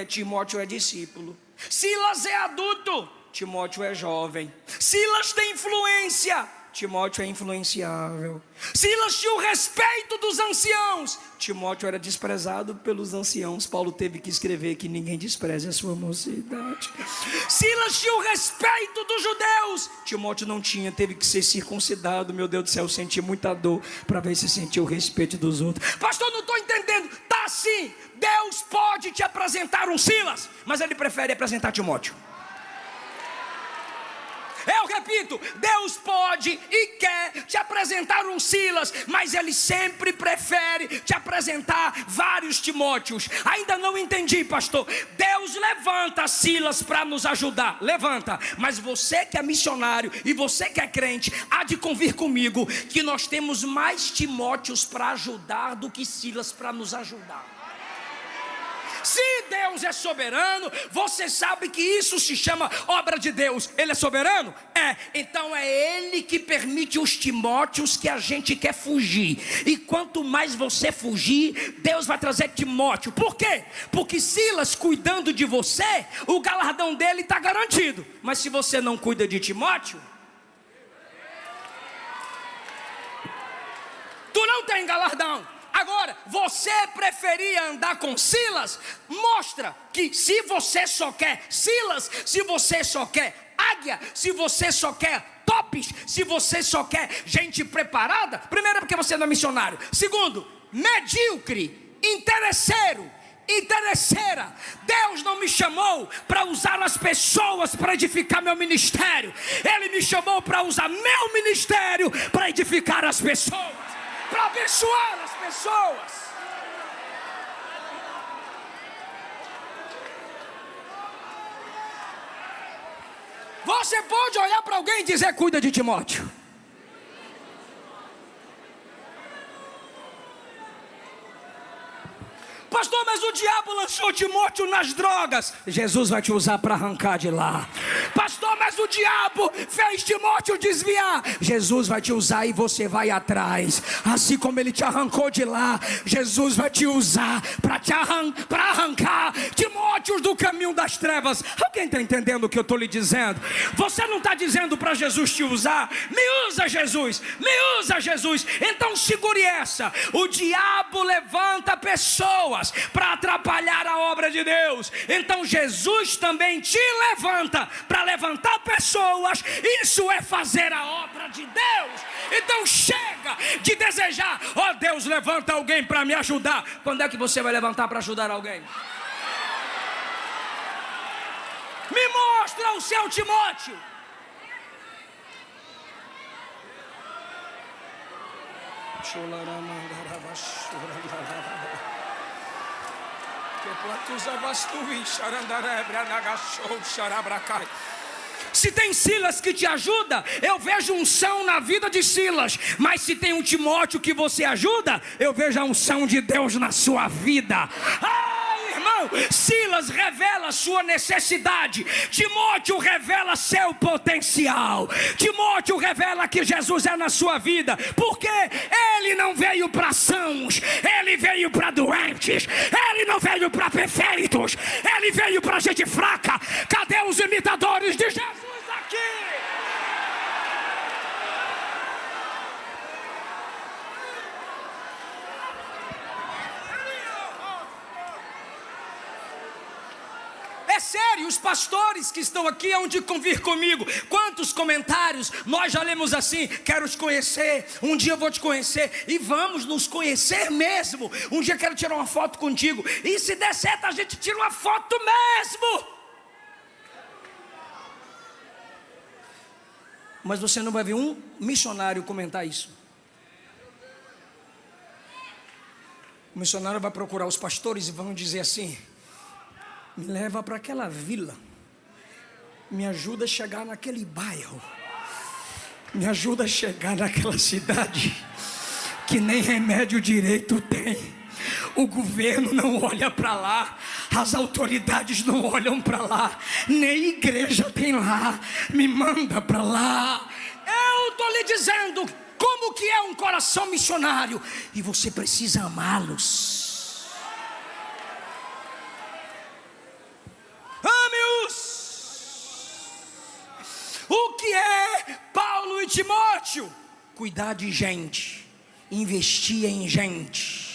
Timóteo é discípulo. Silas é adulto, Timóteo é jovem. Silas tem influência, Timóteo é influenciável. Silas tinha o respeito dos anciãos, Timóteo era desprezado pelos anciãos. Paulo teve que escrever que ninguém despreze a sua mocidade. Silas tinha o respeito dos judeus, Timóteo não tinha, teve que ser circuncidado. Meu Deus do céu, eu senti muita dor para ver se sentia o respeito dos outros. Pastor, não estou entendendo. Tá sim, Deus pode te apresentar um Silas, mas ele prefere apresentar Timóteo. Eu repito, Deus pode e quer te apresentar um Silas, mas Ele sempre prefere te apresentar vários Timóteos. Ainda não entendi, pastor. Deus levanta Silas para nos ajudar, levanta. Mas você que é missionário e você que é crente, há de convir comigo que nós temos mais Timóteos para ajudar do que Silas para nos ajudar. Se Deus é soberano, você sabe que isso se chama obra de Deus. Ele é soberano? É. Então é Ele que permite os Timóteos que a gente quer fugir. E quanto mais você fugir, Deus vai trazer Timóteo. Por quê? Porque Silas cuidando de você, o galardão dele está garantido. Mas se você não cuida de Timóteo, tu não tem galardão. Agora, você preferia andar com Silas? Mostra que se você só quer Silas, se você só quer águia, se você só quer tops, se você só quer gente preparada, primeiro porque você não é missionário. Segundo, medíocre, interesseira. Deus não me chamou para usar as pessoas para edificar meu ministério. Ele me chamou para usar meu ministério para edificar as pessoas, para abençoar as pessoas. Você pode olhar para alguém e dizer: cuida de Timóteo. Pastor, mas o diabo lançou Timóteo nas drogas. Jesus vai te usar para arrancar de lá. Pastor, mas o diabo fez Timóteo desviar. Jesus vai te usar e você vai atrás. Assim como ele te arrancou de lá, Jesus vai te usar para arrancar Timóteos do caminho das trevas. Alguém está entendendo o que eu estou lhe dizendo? Você não está dizendo para Jesus te usar? Me usa, Jesus, me usa, Jesus. Então segure essa. O diabo levanta pessoas para atrapalhar a obra de Deus. Então Jesus também te levanta para levantar pessoas. Isso é fazer a obra de Deus. Então chega de desejar: ó Deus, levanta alguém para me ajudar. Quando é que você vai levantar para ajudar alguém? Me mostra o seu Timóteo. Se tem Silas que te ajuda, eu vejo unção na vida de Silas. Mas se tem um Timóteo que você ajuda, eu vejo a unção de Deus na sua vida. Irmão, Silas revela sua necessidade, Timóteo revela seu potencial. Timóteo revela que Jesus é na sua vida, porque ele não veio para sãos, ele veio para doentes, ele não veio para perfeitos, ele veio para gente fraca. Cadê os imitadores de Jesus aqui? Vários pastores que estão aqui hão de convir comigo. Quantos comentários nós já lemos assim: quero te conhecer, um dia eu vou te conhecer, e vamos nos conhecer mesmo. Um dia quero tirar uma foto contigo, e se der certo a gente tira uma foto mesmo. Mas você não vai ver um missionário comentar isso. O missionário vai procurar os pastores e vão dizer assim: me leva para aquela vila, me ajuda a chegar naquele bairro, me ajuda a chegar naquela cidade que nem remédio direito tem. O governo não olha para lá, as autoridades não olham para lá, nem igreja tem lá, me manda para lá. Eu estou lhe dizendo como que é um coração missionário, e você precisa amá-los. Ame-os. O que é Paulo e Timóteo? Cuidar de gente, investir em gente.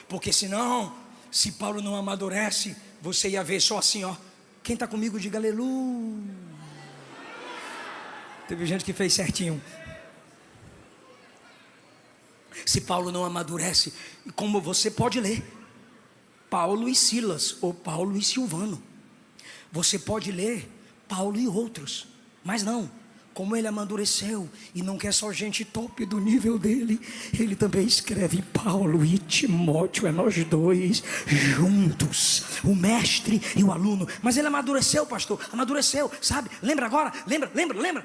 Porque senão, se Paulo não amadurece, você ia ver só assim, ó. Quem está comigo, diga aleluia. Teve gente que fez certinho. Se Paulo não amadurece, como você pode ler Paulo e Silas, ou Paulo e Silvano, você pode ler Paulo e outros, mas não, como ele amadureceu e não quer só gente top do nível dele, ele também escreve Paulo e Timóteo, é nós dois juntos, o mestre e o aluno. Mas ele amadureceu, pastor, amadureceu, sabe? Lembra agora? Lembra?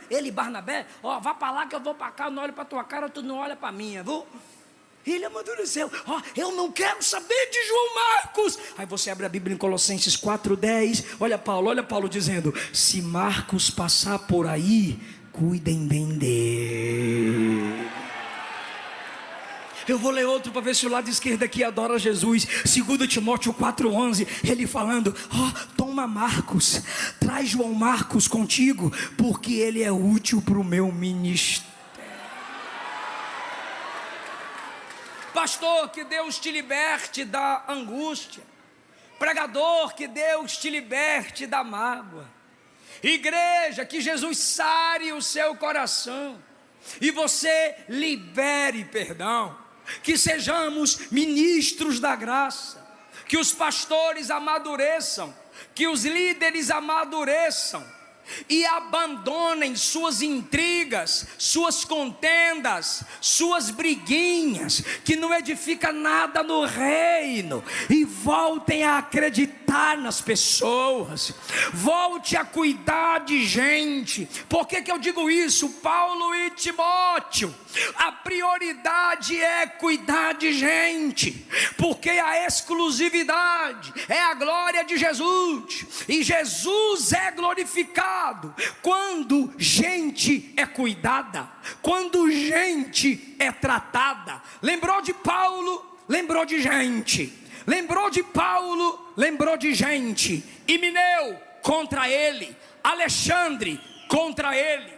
Ele e Barnabé, ó, vá para lá que eu vou para cá, eu não olho para tua cara, tu não olha para minha, viu? Ele amadureceu. Ó, eu não quero saber de João Marcos. Aí você abre a Bíblia em Colossenses 4:10. Olha Paulo dizendo: se Marcos passar por aí, cuidem bem dele. Eu vou ler outro para ver se o lado esquerdo aqui adora Jesus. 2 Timóteo 4:11, ele falando: ó, toma Marcos, traz João Marcos contigo, porque ele é útil para o meu ministério. Pastor, que Deus te liberte da angústia. Pregador, que Deus te liberte da mágoa. Igreja, que Jesus sare o seu coração e você libere perdão. Que sejamos ministros da graça, que os pastores amadureçam, que os líderes amadureçam e abandonem suas intrigas, suas contendas, suas briguinhas, que não edifica nada no reino, e voltem a acreditar nas pessoas, volte a cuidar de gente. Por que eu digo isso? Paulo e Timóteo, a prioridade é cuidar de gente, porque a exclusividade é a glória de Jesus, e Jesus é glorificado quando gente é cuidada, quando gente é tratada. Lembrou de Paulo, lembrou de gente. Lembrou de Paulo, lembrou de gente. Himeneu contra ele, Alexandre contra ele.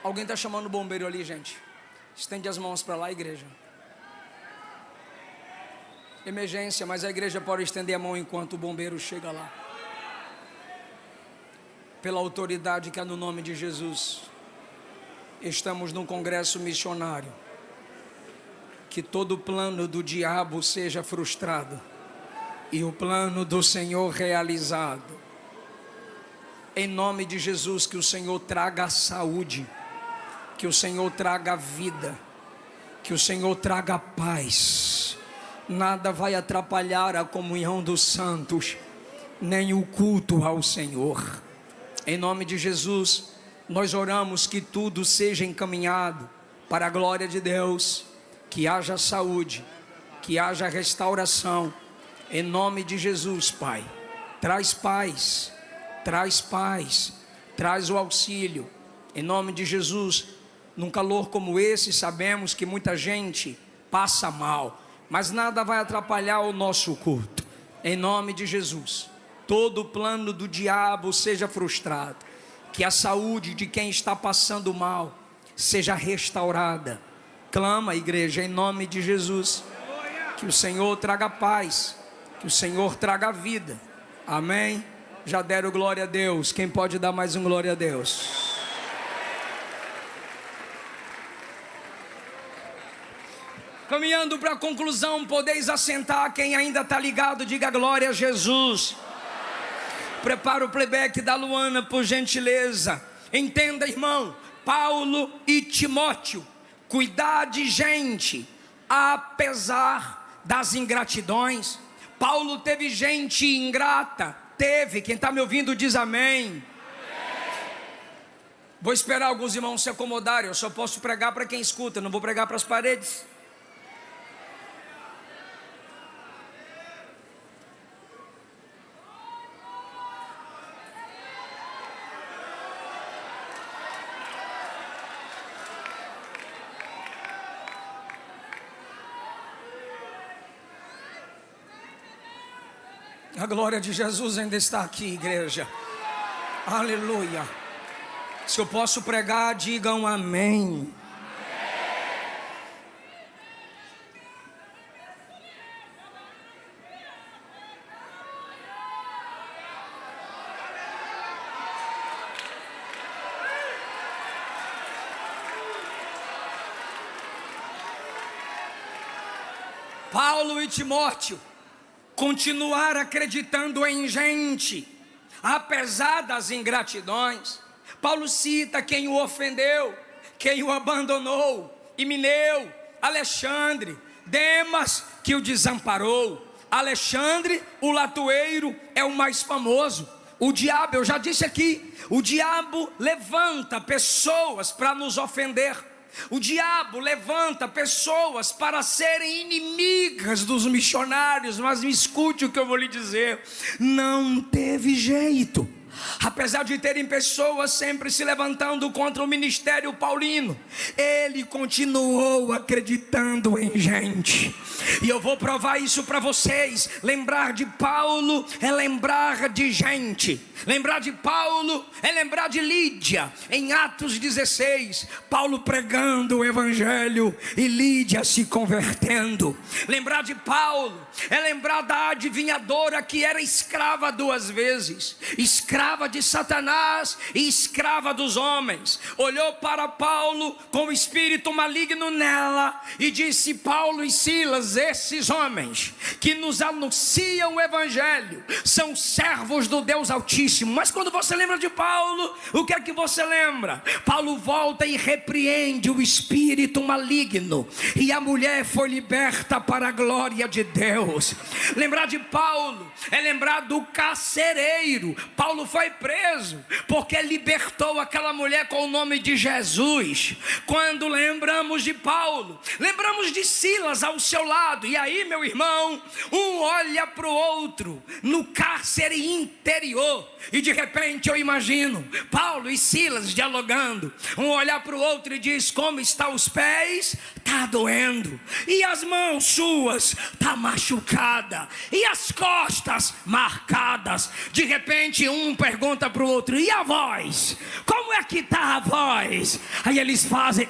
Alguém está chamando o bombeiro ali, gente? Estende as mãos para lá, igreja. Emergência, mas a igreja pode estender a mão enquanto o bombeiro chega lá. Pela autoridade que há no nome de Jesus, estamos num congresso missionário. Que todo plano do diabo seja frustrado e o plano do Senhor realizado. Em nome de Jesus, que o Senhor traga saúde, que o Senhor traga vida, que o Senhor traga paz. Nada vai atrapalhar a comunhão dos santos, nem o culto ao Senhor. Em nome de Jesus, nós oramos que tudo seja encaminhado para a glória de Deus, que haja saúde, que haja restauração. Em nome de Jesus, Pai, traz paz, traz o auxílio. Em nome de Jesus, num calor como esse, sabemos que muita gente passa mal, mas nada vai atrapalhar o nosso culto. Em nome de Jesus, todo plano do diabo seja frustrado, que a saúde de quem está passando mal seja restaurada. Clama, igreja, em nome de Jesus, Que o Senhor traga paz, que o Senhor traga vida. Amém? Já deram glória a Deus. Quem pode dar mais um glória a Deus? Caminhando para a conclusão, podeis assentar. Quem ainda está ligado, diga glória a Jesus. Prepara o playback da Luana, por gentileza. Entenda, irmão, Paulo e Timóteo, cuidar de gente, apesar das ingratidões. Paulo teve gente ingrata, teve. Quem está me ouvindo diz amém. Vou esperar alguns irmãos se acomodarem. Eu só posso pregar para quem escuta, não vou pregar para as paredes. A glória de Jesus ainda está aqui, igreja. Aleluia. Se eu posso pregar, digam amém. Paulo e Timóteo continuar acreditando em gente, apesar das ingratidões. Paulo cita quem o ofendeu, quem o abandonou: Himeneu, Alexandre, Demas, que o desamparou. Alexandre, o latoeiro, é o mais famoso. O diabo, eu já disse aqui, o diabo levanta pessoas para nos ofender. O diabo levanta pessoas para serem inimigas dos missionários. Mas me escute o que eu vou lhe dizer: não teve jeito. Apesar de terem pessoas sempre se levantando contra o ministério paulino, ele continuou acreditando em gente. E eu vou provar isso para vocês. Lembrar de Paulo é lembrar de gente. Lembrar de Paulo é lembrar de Lídia. Em Atos 16, Paulo pregando o evangelho e Lídia se convertendo. Lembrar de Paulo é lembrar da adivinhadora que era escrava 2 vezes, escrava de Satanás e escrava dos homens. Olhou para Paulo com o espírito maligno nela e disse: Paulo e Silas, esses homens que nos anunciam o evangelho são servos do Deus Altíssimo. Mas quando você lembra de Paulo, o que é que você lembra? Paulo volta e repreende o espírito maligno, e a mulher foi liberta para a glória de Deus. Lembrar de Paulo é lembrar do carcereiro. Paulo foi preso porque libertou aquela mulher com o nome de Jesus. Quando lembramos de Paulo, lembramos de Silas ao seu lado. E aí, meu irmão, um olha para o outro no cárcere interior, e de repente eu imagino Paulo e Silas dialogando. Um olhar para o outro e diz: como estão os pés? Está doendo. E as mãos suas? Está machucada. E as costas marcadas. De repente um pergunta para o outro: e a voz? Como é que está a voz? Aí eles fazem: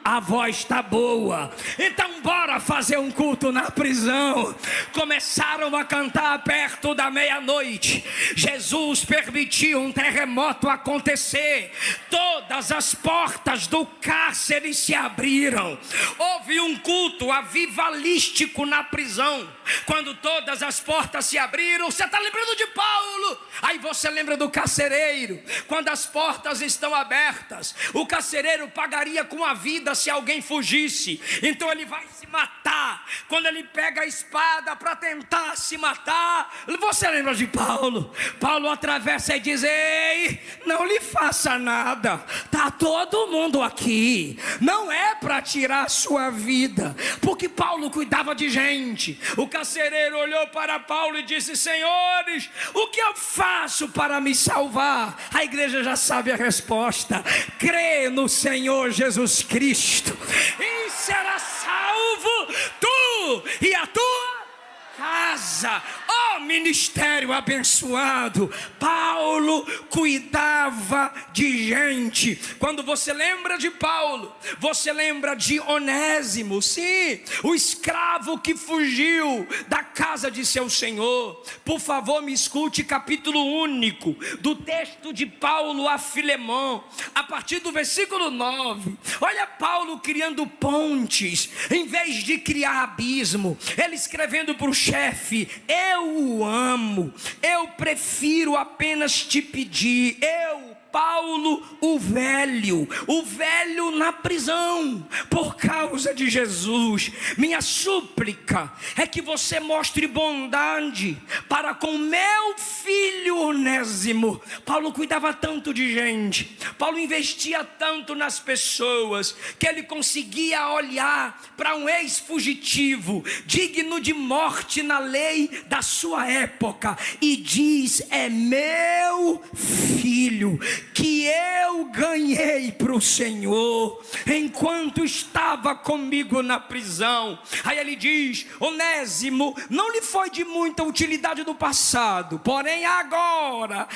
a voz está boa. Então bora fazer um culto na prisão. Começaram a cantar perto da meia-noite. Jesus permitiu um terremoto acontecer. Todas as portas do cárcere se abriram. Houve um culto avivalístico na prisão. Quando todas as portas se abriram, você está lembrando de Paulo? Aí você lembra do carcereiro. Quando as portas estão abertas, o carcereiro pagaria com a vida se alguém fugisse. Então ele vai se matar. Quando ele pega a espada para tentar se matar, você lembra de Paulo? Paulo atravessa e diz: ei, não lhe faça nada, está todo mundo aqui. Não é para tirar a sua vida, porque Paulo cuidava de gente. O carcereiro olhou para Paulo e disse: senhores, o que eu faço para me salvar? A igreja já sabe a resposta: crê no Senhor Jesus Cristo e será salvo tu e a tua casa. Oh, ministério abençoado. Paulo cuidava de gente. Quando você lembra de Paulo, você lembra de Onésimo, sim, o escravo que fugiu da casa de seu senhor. Por favor, me escute, capítulo único do texto de Paulo a Filemão, a partir do versículo 9. Olha Paulo criando pontes, em vez de criar abismo. Ele escrevendo para o chefe: eu o amo, eu prefiro apenas te pedir, Paulo, o velho na prisão, por causa de Jesus. Minha súplica é que você mostre bondade para com meu filho Onésimo. Paulo cuidava tanto de gente, Paulo investia tanto nas pessoas, que ele conseguia olhar para um ex-fugitivo, digno de morte na lei da sua época, e diz: é meu filho, que eu ganhei para o Senhor, enquanto estava comigo na prisão. Aí ele diz: Onésimo não lhe foi de muita utilidade no passado, porém agora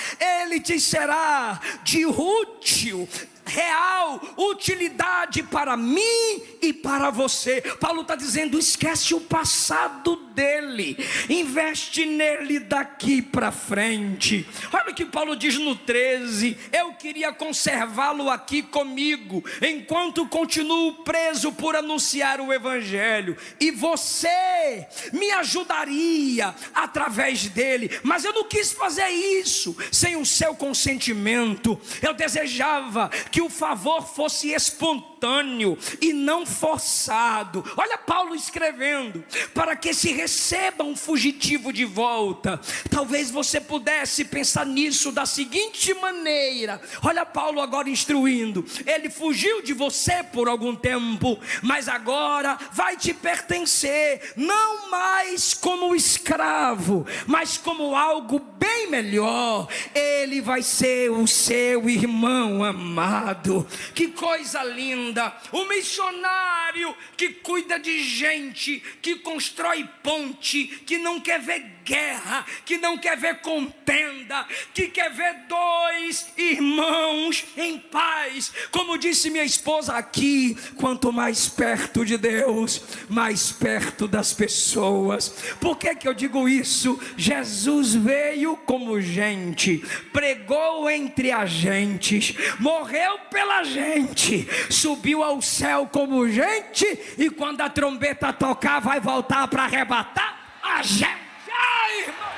ele te será de útil, real utilidade para mim e para você. Paulo está dizendo: esquece o passado dele, investe nele daqui para frente. Olha o que Paulo diz no 13: eu queria conservá-lo aqui comigo, enquanto continuo preso por anunciar o evangelho, e você me ajudaria através dele, mas eu não quis fazer isso sem o seu consentimento. Eu desejava que o favor fosse espontâneo e não forçado. Olha Paulo escrevendo: para que se receba um fugitivo de volta. Talvez você pudesse pensar nisso da seguinte maneira. Olha Paulo agora instruindo: ele fugiu de você por algum tempo, mas agora vai te pertencer, não mais como escravo, mas como algo bem melhor. Ele vai ser o seu irmão amado. Que coisa linda! O missionário que cuida de gente, que constrói ponte, que não quer ver guerra, que não quer ver contenda, que quer ver dois irmãos em paz. Como disse minha esposa aqui, quanto mais perto de Deus, mais perto das pessoas. Por que eu digo isso? Jesus veio como gente, pregou entre as gentes, morreu pela gente, subiu ao céu como gente, e quando a trombeta tocar vai voltar para arrebatar a gente. Ai, irmão,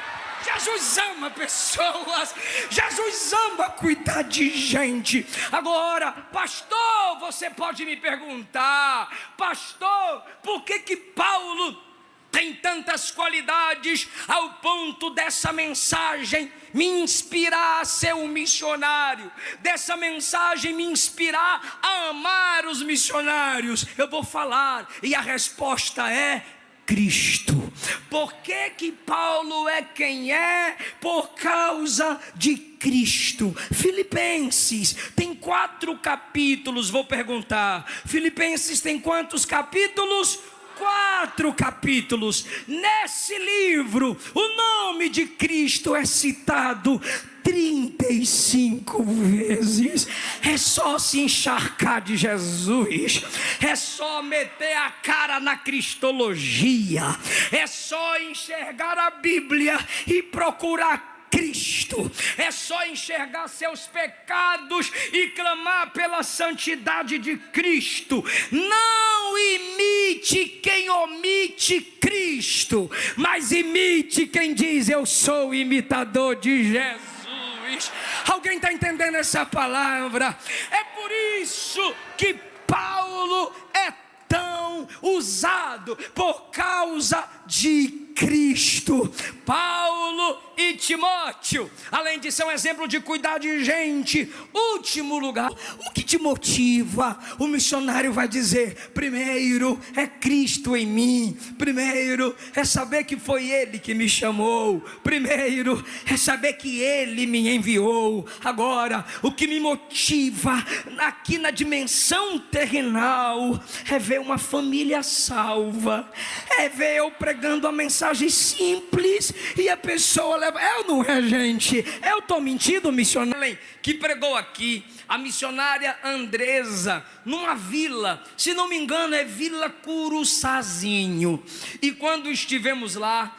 Jesus ama pessoas, Jesus ama cuidar de gente. Agora, pastor, você pode me perguntar: pastor, por que Paulo tem tantas qualidades ao ponto dessa mensagem me inspirar a ser um missionário, dessa mensagem me inspirar a amar os missionários? Eu vou falar, e a resposta é Cristo. Por que Paulo é quem é? Por causa de Cristo. Filipenses tem 4 capítulos. Vou perguntar: Filipenses tem quantos capítulos? 4 capítulos. Nesse livro, o nome de Cristo é citado 35 vezes. É só se encharcar de Jesus, é só meter a cara na cristologia, é só enxergar a Bíblia e procurar Cristo, é só enxergar seus pecados e clamar pela santidade de Cristo. Não imite quem omite Cristo, mas imite quem diz: eu sou imitador de Jesus. Alguém está entendendo essa palavra? É por isso que Paulo é tão usado, por causa de Cristo. Paulo e Timóteo, além de ser um exemplo de cuidar de gente, último lugar, o que te motiva? O missionário vai dizer: primeiro é Cristo em mim, primeiro é saber que foi Ele que me chamou, primeiro é saber que Ele me enviou. Agora, o que me motiva aqui na dimensão terrenal é ver uma família salva, é ver eu pregando a mensagem mensagem simples e a pessoa leva. Eu não é, gente? Eu estou mentindo, missionário que pregou aqui, a missionária Andresa, numa vila, se não me engano é Vila Curuçazinho. E quando estivemos lá,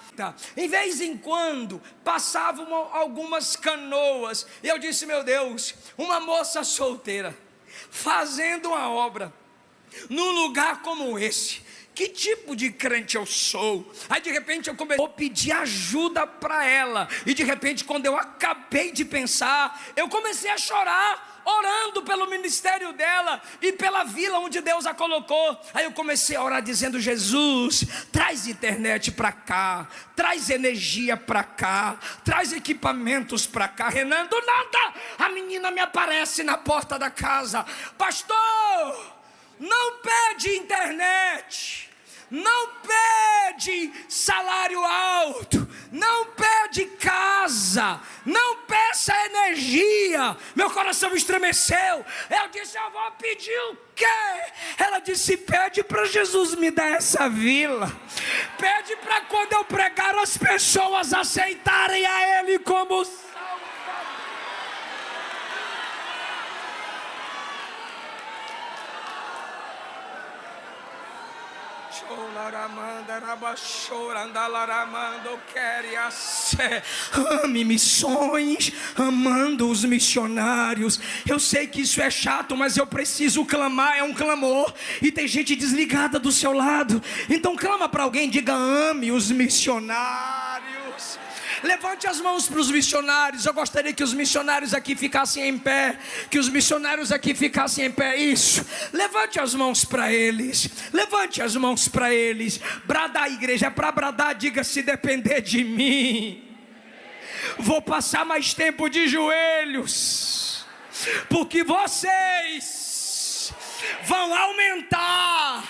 em vez em quando passavam algumas canoas, e eu disse: meu Deus, uma moça solteira fazendo uma obra num lugar como esse, que tipo de crente eu sou? Aí de repente eu comecei a pedir ajuda para ela, e de repente quando eu acabei de pensar, eu comecei a chorar, orando pelo ministério dela e pela vila onde Deus a colocou. Aí eu comecei a orar dizendo: Jesus, traz internet para cá, traz energia para cá, traz equipamentos para cá. Renan, do nada a menina me aparece na porta da casa: pastor, não pede internet, não pede salário alto, não pede casa, não peça energia. Meu coração estremeceu. Eu disse: eu vou pedir o quê? Ela disse: pede para Jesus me dar essa vila. Pede para quando eu pregar as pessoas aceitarem a Ele como Salvador. Ame missões, amando os missionários. Eu sei que isso é chato, mas eu preciso clamar, é um clamor. E tem gente desligada do seu lado. Então clama para alguém, diga: ame os missionários. Levante as mãos para os missionários. Eu gostaria que os missionários aqui ficassem em pé. Que os missionários aqui ficassem em pé. Isso. Levante as mãos para eles. Levante as mãos para eles. Bradar a igreja. É para bradar. Diga: se depender de mim, vou passar mais tempo de joelhos, porque vocês vão aumentar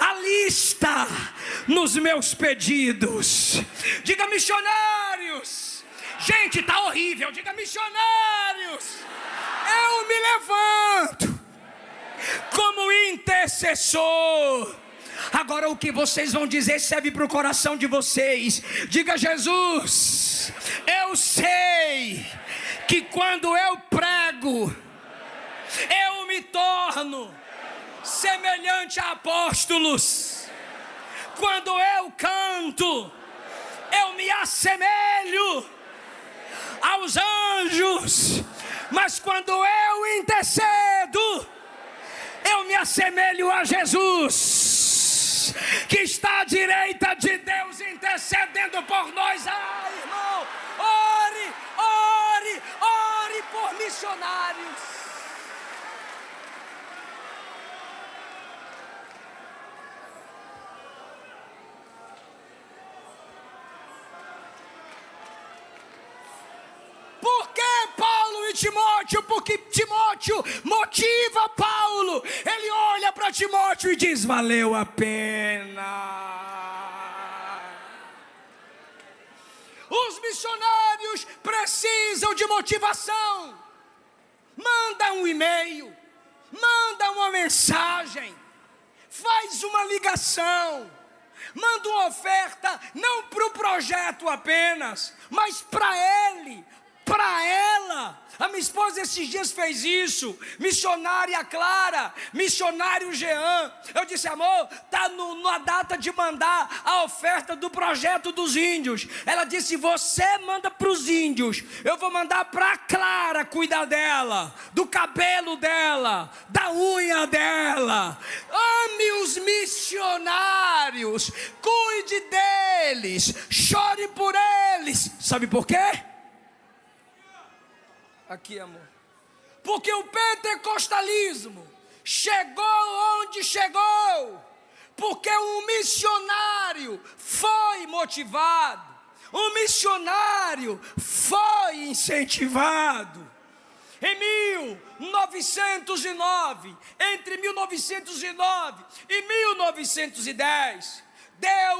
a lista nos meus pedidos. Diga: missionários. Gente, está horrível. Diga: missionários. Eu me levanto como intercessor. Agora o que vocês vão dizer serve para o coração de vocês. Diga: Jesus, eu sei que quando eu prego, eu me torno semelhante a apóstolos. Quando eu canto, eu me assemelho aos anjos. Mas quando eu intercedo, eu me assemelho a Jesus, que está à direita de Deus intercedendo por nós. Ah, irmão, ore, ore, ore por missionários. Por que Paulo e Timóteo? Porque Timóteo motiva Paulo. Ele olha para Timóteo e diz: valeu a pena. Os missionários precisam de motivação. Manda um e-mail, manda uma mensagem, faz uma ligação, manda uma oferta, não para o projeto apenas, mas para ele, para ela. A minha esposa esses dias fez isso. Missionária Clara, missionário Jean. Eu disse: amor, está na data de mandar a oferta do projeto dos índios. Ela disse: você manda para os índios, eu vou mandar para a Clara cuidar dela, do cabelo dela, da unha dela. Ame os missionários, cuide deles, chore por eles. Sabe por quê? Aqui, amor. Porque o pentecostalismo chegou onde chegou, porque um missionário foi motivado, um missionário foi incentivado. Em 1909, entre 1909 e 1910, Deus